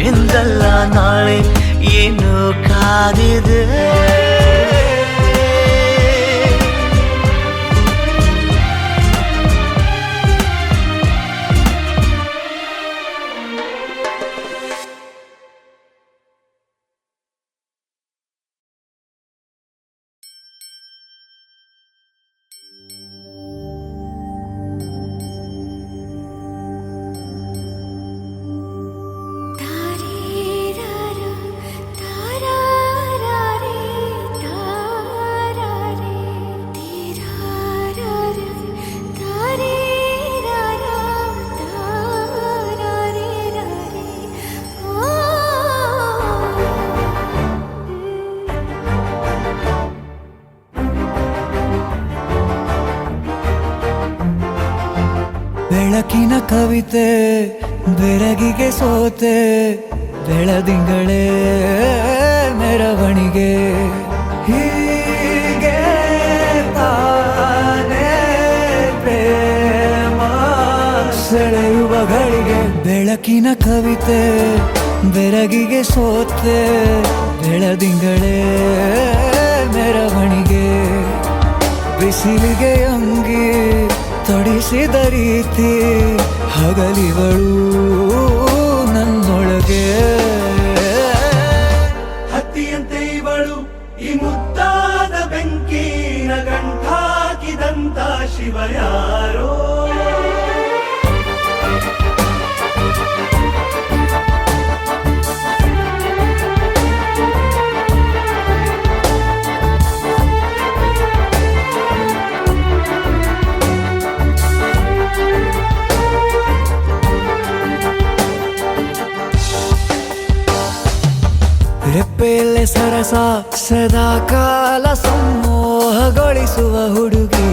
ಇಂದಲ್ಲ ನಾಳೆ ಏನೋ ಕಾದಿದೆ. ಬೆಳಕಿನ ಕವಿತೆ ಬೆರಗಿಗೆ ಸೋತೆ. ಬೆಳದಿಂಗಳೇ ಮೆರವಣಿಗೆ ಹೀಗೆ ತಾನೇ ಪ್ರೇಮ ಸೆಳೆಯುವ ಗಳಿಗೆ. ಬೆಳಕಿನ ಕವಿತೆ ಬೆರಗಿಗೆ ಸೋತೆ. ಬೆಳದಿಂಗಳೇ ಮೆರವಣಿಗೆ ಬಿಸಿಲಿಗೆ ಅಂಗಿ ತೊಡಿಸಿದ ರೀತಿ ಹಗಲಿಗಳು ನನ್ನೊಳಗೆ. ಹತ್ತಿಯಂತೆ ಇವಳು ಈ ಮುದ್ದಾದ ಬೆಂಕಿನ ಗಂಟಾಕಿದಂತ ಶಿವ ಯಾರೋ. ರೆಪ್ಪೆಯಲ್ಲೇ ಸರಸ ಸದಾ ಕಾಲ ಸಂಮೋಹಗೊಳಿಸುವ ಹುಡುಗಿ.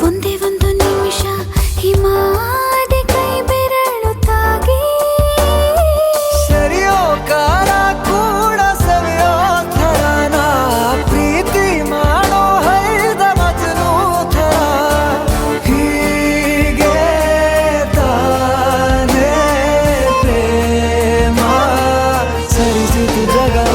ಒಂದೇ ಒಂದು ನಿಮಿಷ ಹಿಮಾದಿ ಕೈ ಬೆರಳು ತಾಗಿ. ಸರಿಯೋ ಕಾರ ಕೂಡ ಸವಿಯೋ ಥರನ ಪ್ರೀತಿ ಮಾಡೋ ಹೈದ ಮಜನು ಥರ. ಹೀಗೆ ತಾನೇ ಪ್ರೇಮ ಸರಿಸಿತು ಜಗವ.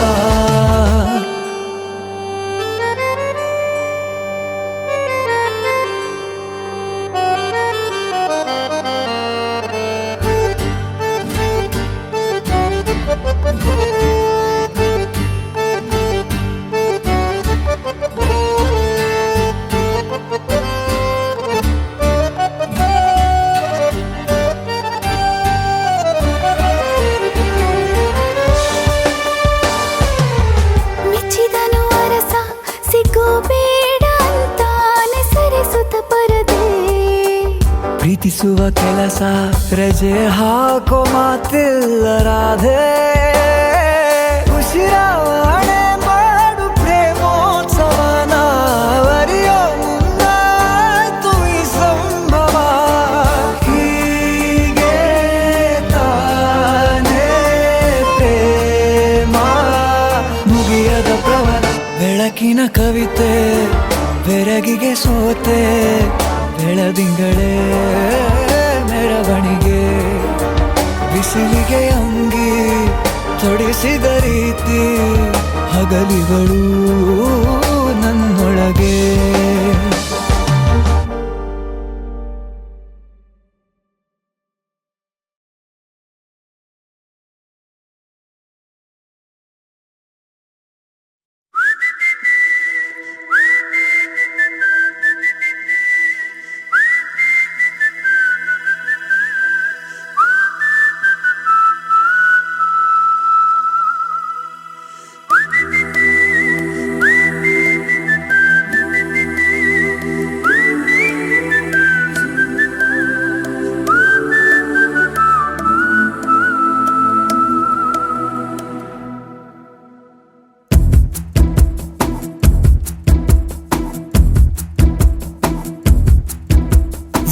ಪ್ರೀತಿಸುವ ಕೆಲಸ ರಜೆ ಹಾಕೋ ಮಾತಿಲ್ಲ ರಾಧೆ ಉಸಿರಾವಣೆ ಮಾಡು ಪ್ರೇಮೋತ್ಸವನ ವರಿಯೋ ಮುಂದಾಯ್ತು ಈ ಸಂಭವ ಹೀಗೆ ತಾನೇ ಪ್ರೇಮ ಮುಗಿಯದ ಪ್ರವರ ಬೆಳಕಿನ ಕವಿತೆ ಬೆರಗಿಗೆ ಸೋತೆ ಬೆಳದಿಂಗಳೇ ಮೆರವಣಿಗೆ ಬಿಸಿಲಿಗೆ ಅಂಗಿ ತೊಡಿಸಿದ ರೀತಿ ಹಗಲಿಗಳು ನನ್ನೊಳಗೆ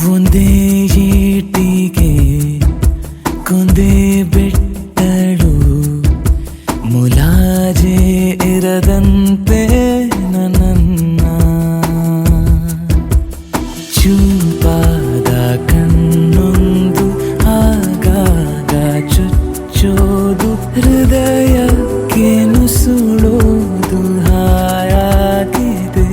ಒಂದೇ ಏಟಿಗೆ ಕೊಂದೆ ಬಿಟ್ಟಳು ಮುಲಾಜೆ ಇರದಂತೆ ನನ್ನ ಚೂಪಾದ ಕಣ್ಣೊಂದು ಆಗಾಗ ಚುಚ್ಚೋದು ಹೃದಯಕ್ಕೆ ನುಸುಳೋದು ಹಾಯಾಗಿದೆ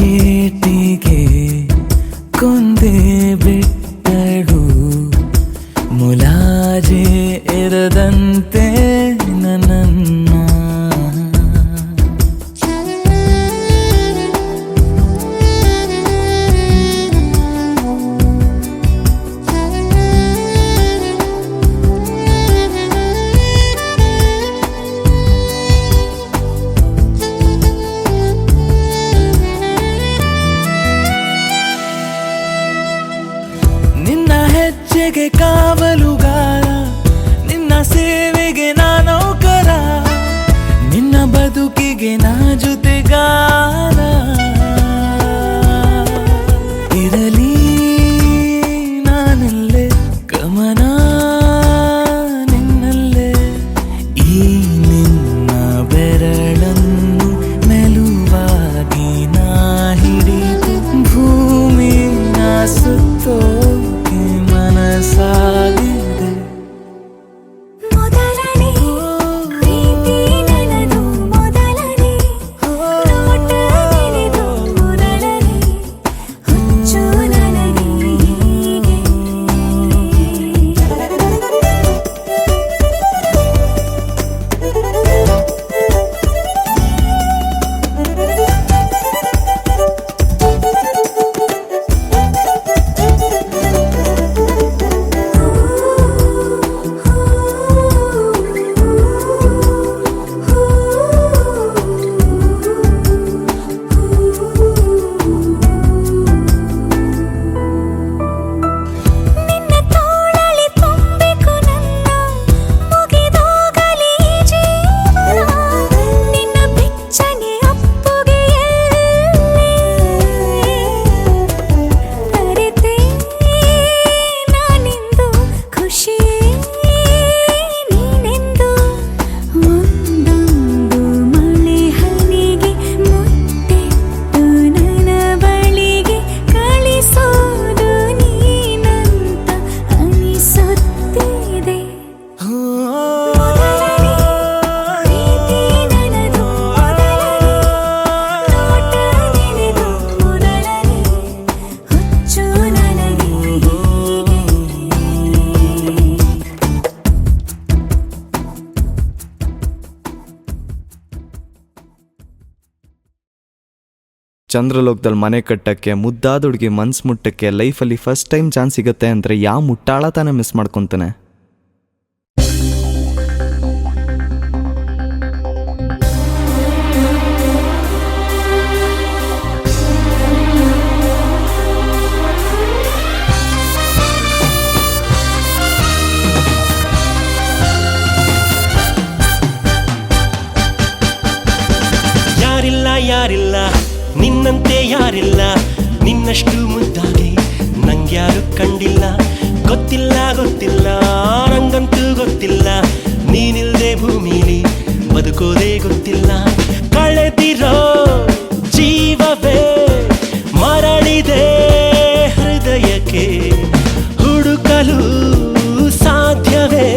ಏಟಿಗೆ ಕೊಂದೆ ಬಿಟ್ಟಳು ಮುಲಾಜೆ ಇರದಂತೆ ನನ್ನ ಹೆಜ್ಜೆಗೆ ಕಾವಲುಗಾರ ನಿನ್ನ ಸೇವೆಗೆ ನಾ ನೌಕರ ನಿನ್ನ ಬದುಕಿಗೆ ನಾ ಜೊತೆಗಾರ ಇರಲಿ ನಾನಲ್ಲೇ ಗಮನ ನಿನ್ನಲ್ಲೇ ಈ ನಿನ್ನ ಬೆರಳನ್ನು ಮೆಲುವಾಗಿ ನಾ ಹಿಡಿದು ಭೂಮಿನ ಸುತ್ತೋ ಮನಸಾಗಿದೆ ಮೊದಲನೇ ಪ್ರೀತಿ ನನದು ಮೊದಲನೇ ನೋಟ ಚಂದ್ರಲೋಕದಲ್ಲಿ ಮನೆ ಕಟ್ಟಕ್ಕೆ, ಮುದ್ದಾದ ಹುಡುಗಿ ಮನ್ಸು ಮುಟ್ಟಕ್ಕೆ ಲೈಫಲ್ಲಿ ಫಸ್ಟ್ ಟೈಮ್ ಚಾನ್ಸ್ ಸಿಗುತ್ತೆ ಅಂದರೆ ಯಾವ ಮುಟ್ಟಾಳ ತಾನೇ ಮಿಸ್ ಮಾಡ್ಕೊತಾನೆ? ಯಾರಿಲ್ಲ ನಿನ್ನಂತೆ ಯಾರಿಲ್ಲ, ನಿನ್ನಷ್ಟು ಮುದ್ದಾಗಿ ನಂಗ್ಯಾರು ಕಂಡಿಲ್ಲ. ಗೊತ್ತಿಲ್ಲ ನಂಗಂತೂ ಗೊತ್ತಿಲ್ಲ, ನೀನಿಲ್ದೆ ಭೂಮಿಲಿ ಬದುಕೋದೇ ಗೊತ್ತಿಲ್ಲ. ಕಳೆದಿರೋ ಜೀವವೇ ಮರಳಿದೆ ಹೃದಯಕ್ಕೆ, ಹುಡುಕಲು ಸಾಧ್ಯವೇ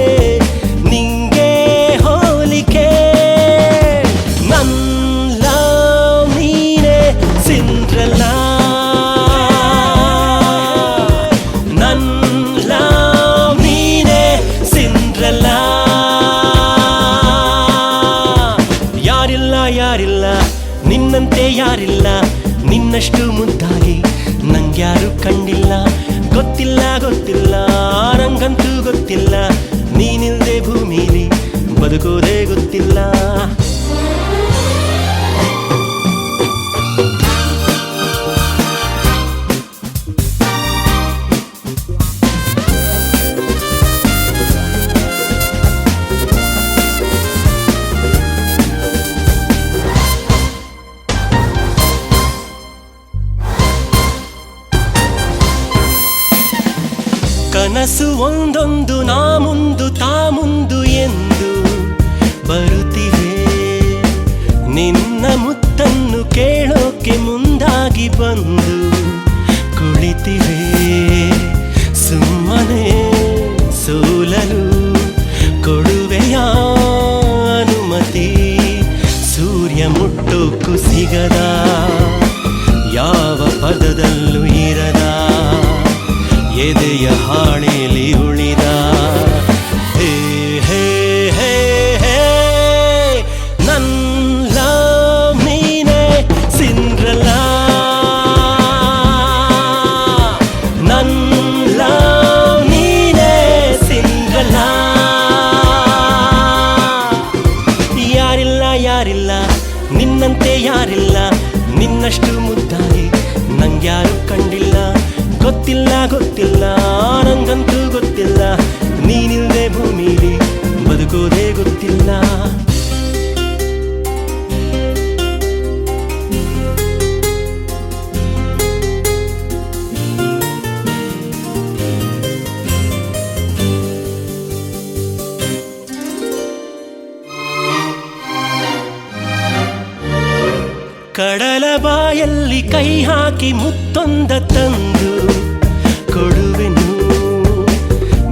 ನಿಂಗೆ ಹೋಲಿಕೆ. ನಿನ್ನಂತೆ ಯಾರಿಲ್ಲ, ನಿನ್ನಷ್ಟು ಮುದ್ದಾಗಿ ನಂಗ್ಯಾರು ಕಂಡಿಲ್ಲ. ಗೊತ್ತಿಲ್ಲ ನಂಗಂತೂ ಗೊತ್ತಿಲ್ಲ, ನೀನಿಲ್ದೆ ಭೂಮಿಲಿ ಬದುಕೋದೇ ಗೊತ್ತಿಲ್ಲ. ಕನಸು ಒಂದೊಂದು ನಾ ಮುಂದು ತಾ ಮುಂದು ಎಂದು ಬರುತ್ತಿವೆ, ನಿನ್ನ ಮುತ್ತನ್ನು ಕೇಳೋಕೆ ಮುಂದಾಗಿ ಬಂದು ಕುಳಿತಿವೆ. ಸುಮ್ಮನೆ ಸೋಲಲು ಕೊಡುವೆಯ ಅನುಮತಿ, ಸೂರ್ಯ ಮುಟ್ಟೋಕ್ಕೂ ಸಿಗದ ಯಾವ ಪದದಲ್ಲೂ ಇರದ ಎದೆಯ ಹಾಳೆಯಲ್ಲಿ ಉಳಿದ ಹೇ ಹೇ ಹೇ ಹೇ ನನ್ನ ನೀನೆ ಸಿಂಡ್ರಲ್ಲ, ನನ್ನ ನೀನೆ ಸಿಂಡ್ರಲ್ಲ. ಯಾರಿಲ್ಲ ನಿನ್ನಂತೆ ಯಾರಿಲ್ಲ, ನಿನ್ನಷ್ಟು ಮುದ್ದಾಗಿ ನಂಗ್ಯಾರು ಕಂಡಿಲ್ಲ. ಗೊತ್ತಿಲ್ಲ ನಂಗಂತೂ ಗೊತ್ತಿಲ್ಲ, ನೀನಿಲ್ದೆ ಭೂಮಿಲಿ ಬದುಕೋದೇ ಗೊತ್ತಿಲ್ಲ. ಕಡಲ ಬಾಯಲ್ಲಿ ಕೈ ಹಾಕಿ ಮುತ್ತೊಂದ ತಂದು ಕೊಡುವೆನು,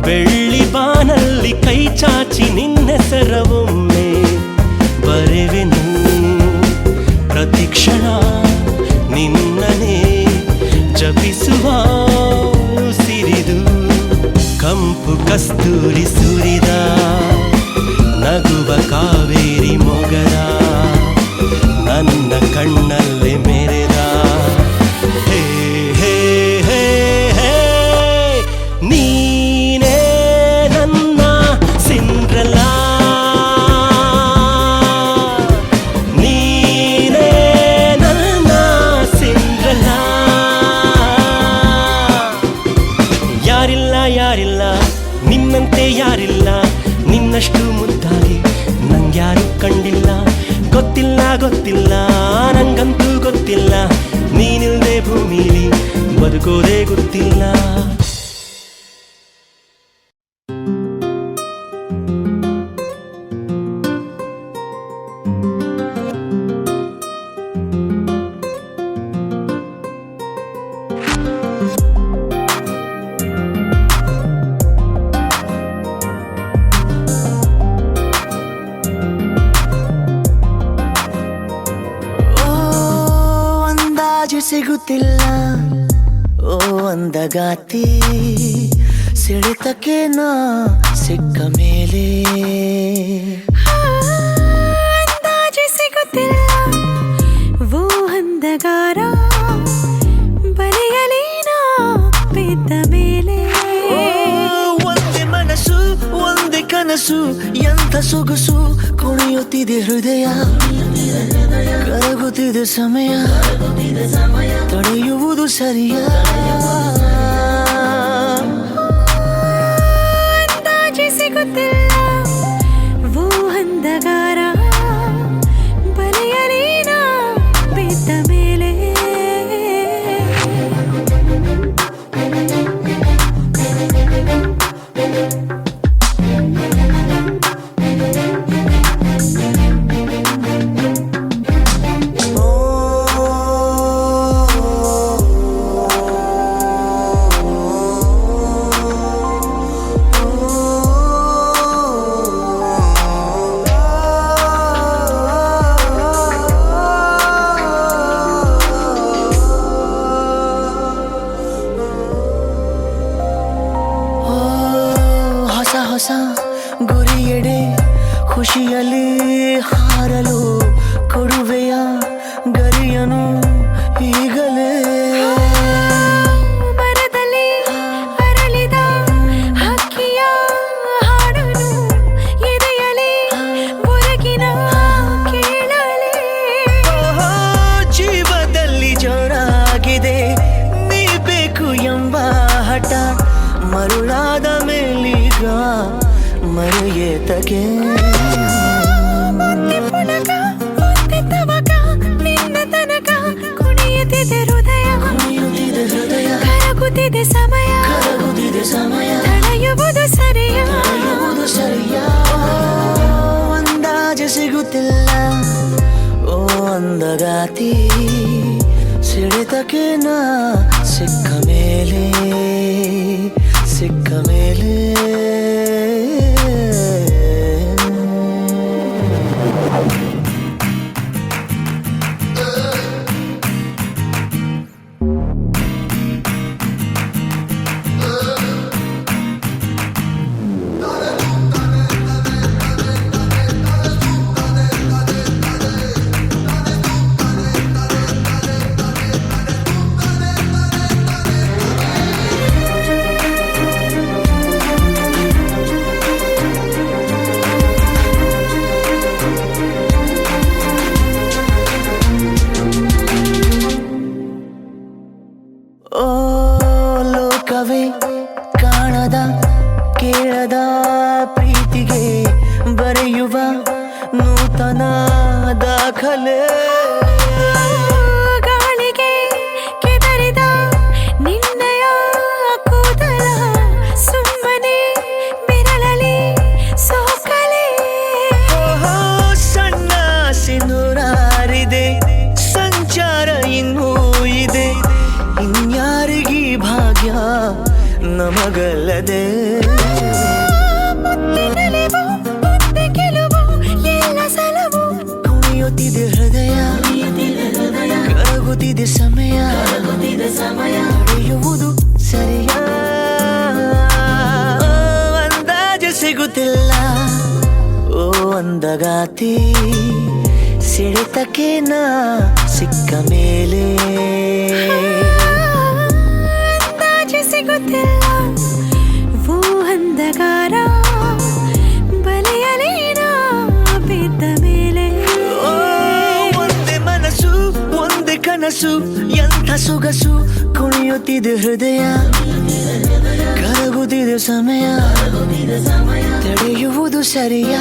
ಬೆಳ್ಳಿ ಬಾನಲ್ಲಿ ಕೈ ಚಾಚಿ ನಿನ್ನೆಸರ ಒಮ್ಮೆ ಬರೆವೆನು. ಪ್ರತಿಕ್ಷಣ ನಿನ್ನನೇ ಜಪಿಸುವ ಉಸಿರಿದು, ಕಂಪು ಕಸ್ತೂರಿ ಸುರಿದ ನಗುವ ಕಾವೇರಿ ಮೊಗದ ನನ್ನ ಕಣ್ಣಲ್ಲಿ ಮೆರೆದ ಹೇ ಹೇ ಹೇ ಹೇ ನೀನೇ ನನ್ನ ಸಿಂಡ್ರಲ್ಲ, ನೀನೇ ನನ್ನ ಸಿಂಡ್ರಲ್ಲ. ಯಾರಿಲ್ಲ ನಿನ್ನಂತೆ ಯಾರಿಲ್ಲ, ನಿನ್ನಷ್ಟು ಮುದ್ದಾಗಿ ನಂಗ್ಯಾರು ಕಂಡಿಲ್ಲ. ಗೊತ್ತಿಲ್ಲ ನಂಗಂತೂ ಗೊತ್ತಿಲ್ಲ, ನೀನಿಲ್ದೆ ಭೂಮಿಲಿ ಬದುಕೋದೇ ಗೊತ್ತಿಲ್ಲ. ಸಿಗುತ್ತಿಲ್ಲ ಓ ಅಂದಗಾತಿ, ಸೆಳೆತಕ್ಕೆ ನಾ ಸಿಕ್ಕ ಮೇಲೆ ಅಂದಾಜು ಸಿಗುತ್ತಿಲ್ಲ ಓ ಅಂದಗಾರ. ಮನಸ್ಸು ಎಂಥ ಸೊಗಸು ಕುಣಿಯುತ್ತಿದೆ ಹೃದಯ ಕರಗುತ್ತಿದೆ ಸಮಯ ತಡೆಯುವುದು ಸರಿಯ ಅಂದಾಜಿ ಸಿಗುತ್ತಿಲ್ಲ ಓ ಅಂಧಗಾರ ಬರೆಯಲೇನ ಬಿದ್ದ ಮೇಲೆ ಹೊಸ ಗುರಿಯೆಡೆ ಖುಷಿಯಲ್ಲಿ ಹಾರಲು ಕೊಡುವೆಯ ಗರಿಯನು ಈಗಲೇ ಮರದಲ್ಲಿ ಅರಳಿದ ಹಕ್ಕಿಯ ಹಾಡನು ಎದೆಯಲಿ ಹೊರಗಿನ ಕೇಳಲೇ ಜೀವದಲ್ಲಿ ಜೋರಾಗಿದೆ ನೀ ಬೇಕು ಎಂಬ ಹಠ ಮರುಳಾದ ಮೇಲೀಗ ಮರೆಯೇತಕ್ಕೆ ನಿನ್ನ ತನಕ ಕುಣಿಯುತ್ತಿದೆ ಹೃದಯ ಕರಗುತ್ತಿದೆ ಸಮಯ ತಡೆಯುವುದು ಸರಿಯ ಅಂದಾಜು ಸಿಗುತ್ತಿಲ್ಲ ಓ ಅಂದಗಾತಿ ಸಿಡಿತಕ್ಕೆ ನಾ ಸಿಕ್ಕ ಮೇಲೆ ಓ ಲೋಕವೇ ಕಾಣದ ಕೇಳದ ಪ್ರೀತಿಗೆ ಬರೆಯುವ ನೂತನ ದಾಖಲೆ ಗಾಳಿಗೆ ಕೆದರಿದ ನಿನ್ನಯ ಕೂದಲ ಸುಮ್ಮನೆ ಬೆರಳಲಿ ಸೋಕಲೆ ಸಣ್ಣ ಸಿನುರಾರಿದೆ ಸಂಚಾರ ಇನ್ನೂ ಇದೆ ಇನ್ಯಾರಿಗೀ ಭಾಗ್ಯ ನಮಗಲ್ಲದೆ ಎಲ್ಲ ಸಲವು ಕುಣಿಯುತ್ತಿದೆ ಹೃದಯ ಕರಗುತ್ತಿದೆ ಸಮಯ ನಡೆಯುವುದು ಸರಿಯ ಅಂದಾಜು ಸಿಗುತ್ತಿಲ್ಲ ಓ ಅಂದಗಾತಿ ಸಿಡಿತಕ್ಕೆ ನಾ ಸಿಕ್ಕ ಮೇಲೆ ಅಂದಾಜು ಸಿಗುತ್ತಿಲ್ಲ ಓ ಅಂಧಗಾರ ಬಲೆಯಲೇನ ಬಿದ್ದ ಮೇಲೆ ಒಂದೇ ಮನಸ್ಸು ಒಂದೇ ಕನಸು ಎಂಥ ಸೊಗಸು ಕುಣಿಯುತ್ತಿದೆ ಹೃದಯ ಕರಗುತ್ತಿದೆ ಸಮಯ ತಡೆಯುವುದು ಸರಿಯ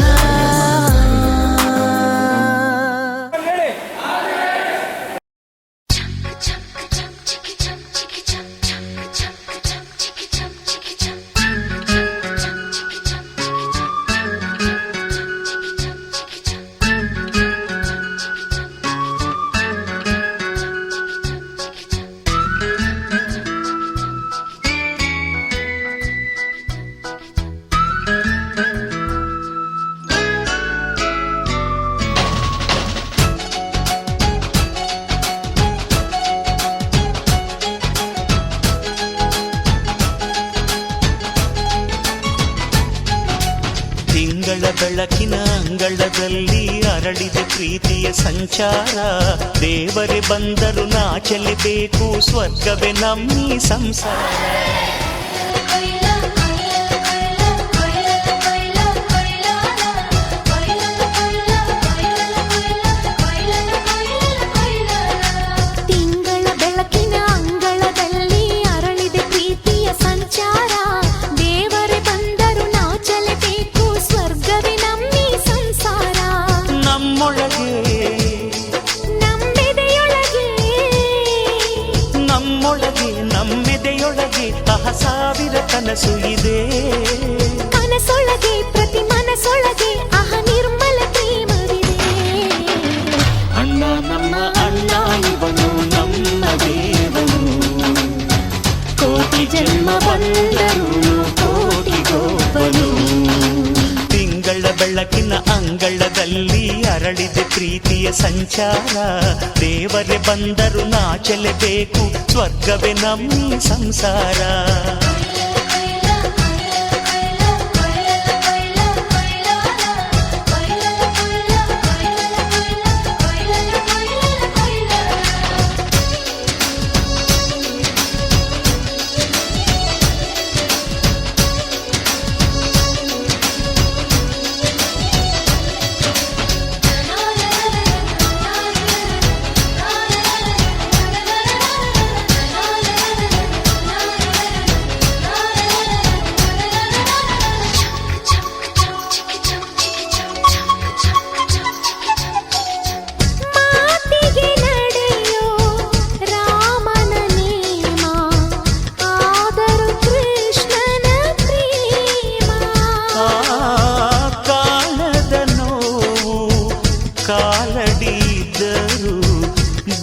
ಬೆಳಕಿನ ಅಂಗಳದಲ್ಲಿ ಅರಳಿದ ಪ್ರೀತಿಯ ಸಂಚಾರ ದೇವರೇ ಬಂದರು ನಾಚಲೇಬೇಕು ಸ್ವರ್ಗವೇ ನಮ್ಮಿ ಸಂಸಾರ ಕನಸು ಇದೆ. ಕನಸೊಳಗೆ ಪ್ರತಿ ಮನಸೊಳಗೆ ಆಹ ನಿರ್ಮಲ ಪ್ರೇಮವಿದೆ. ಅಣ್ಣ ನಮ್ಮ ಅಣ್ಣ ಇವನು ನಮ್ಮ ದೇವನು, ಕೋಟಿ ಜನ್ಮ ಬಂದರು ಕೋಟಿಗೊಬ್ಬನು. ತಿಂಗಳ ಬೆಳಕಿನ ಅಂಗಳದಲ್ಲಿ ಅರಳಿದೆ ಪ್ರೀತಿಯ ಸಂಚಾರ, ದೇವರೇ ಬಂದರು ನಾಚಲೇಬೇಕು, ಸ್ವರ್ಗವೇ ನಮ್ಮಿ ಸಂಸಾರ. ಕಾಲಡಿದ್ದರು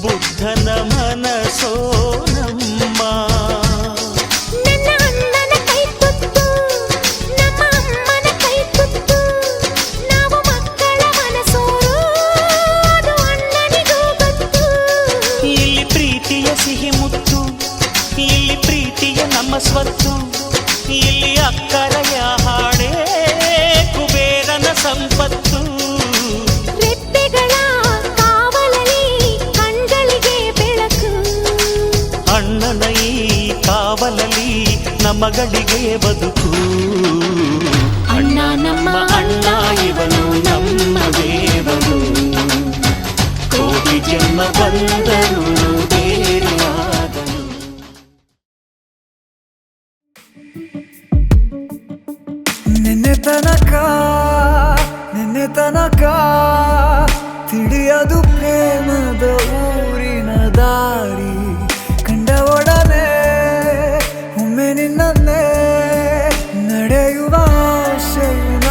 ಬುದ್ಧನ ಮನಸೋ ನಮ್ಮ. ನನ್ನ ಅಣ್ಣನ ಕೈ ತುತ್ತು, ನಮ್ಮ ಅಮ್ಮನ ಕೈ ತುತ್ತು, ನಾವು ಮಕ್ಕಳ ಮನಸೋರು, ಅದು ಅಣ್ಣನಿಗೂ ಗೊತ್ತು. ಇಲ್ಲಿ ಪ್ರೀತಿಯ ಸಿಹಿ ಮುತ್ತು, ಇಲ್ಲಿ ಪ್ರೀತಿಯ ನಮ್ಮ ಸ್ವತ್ತು, ಇಲ್ಲಿ ಅಕ್ಕರೆಯ ಹಾಡೇ ಕುಬೇರನ ಸಂಪತ್ತು. ಅಣ್ಣನ ಈ ಕಾವಲಲ್ಲಿ ನಮಗಳಿಗೆ ಬದುಕು. ಅಣ್ಣ ನಮ್ಮ ಅಣ್ಣ ಇವನು ನಮ್ಮ ದೇವನು, ಕೋಟಿ ಜನ್ಮ ಬಂದರು ಬೇರೆಯಾದನು. ನಿನ್ನೆ ತನಕ ತಿಳಿಯದು ಪ್ರೇಮದ ಊರಿನ ದಾರಿ, ಕಂಡ ಒಡನೆ ಒಮ್ಮೆ ನಿನ್ನೇ ನಡೆಯುವ ಆಸೆಯ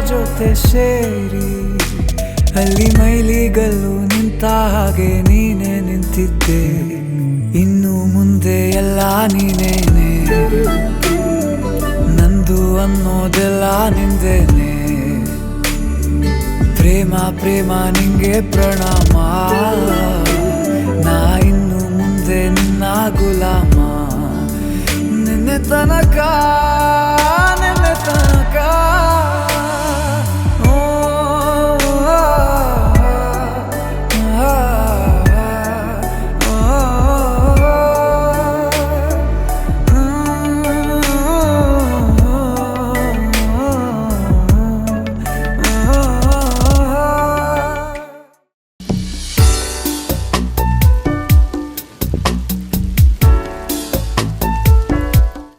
ಜೊತೆ ಸೇರಿ, ಅಲ್ಲಿ ಮೈಲಿಗಲ್ಲು ನಿಂತ ಹಾಗೆ ನೀನೆ ನಿಂತಿದ್ದೆ, ಇನ್ನು ಮುಂದೆ ಎಲ್ಲ ನೀನೇನೆ, ನಂದು ಅನ್ನೋದೆಲ್ಲ ನಿಂದೇನೆ. ಪ್ರೇಮ ಪ್ರೇಮ ನಿಂಗೆ ಪ್ರಣಾಮ.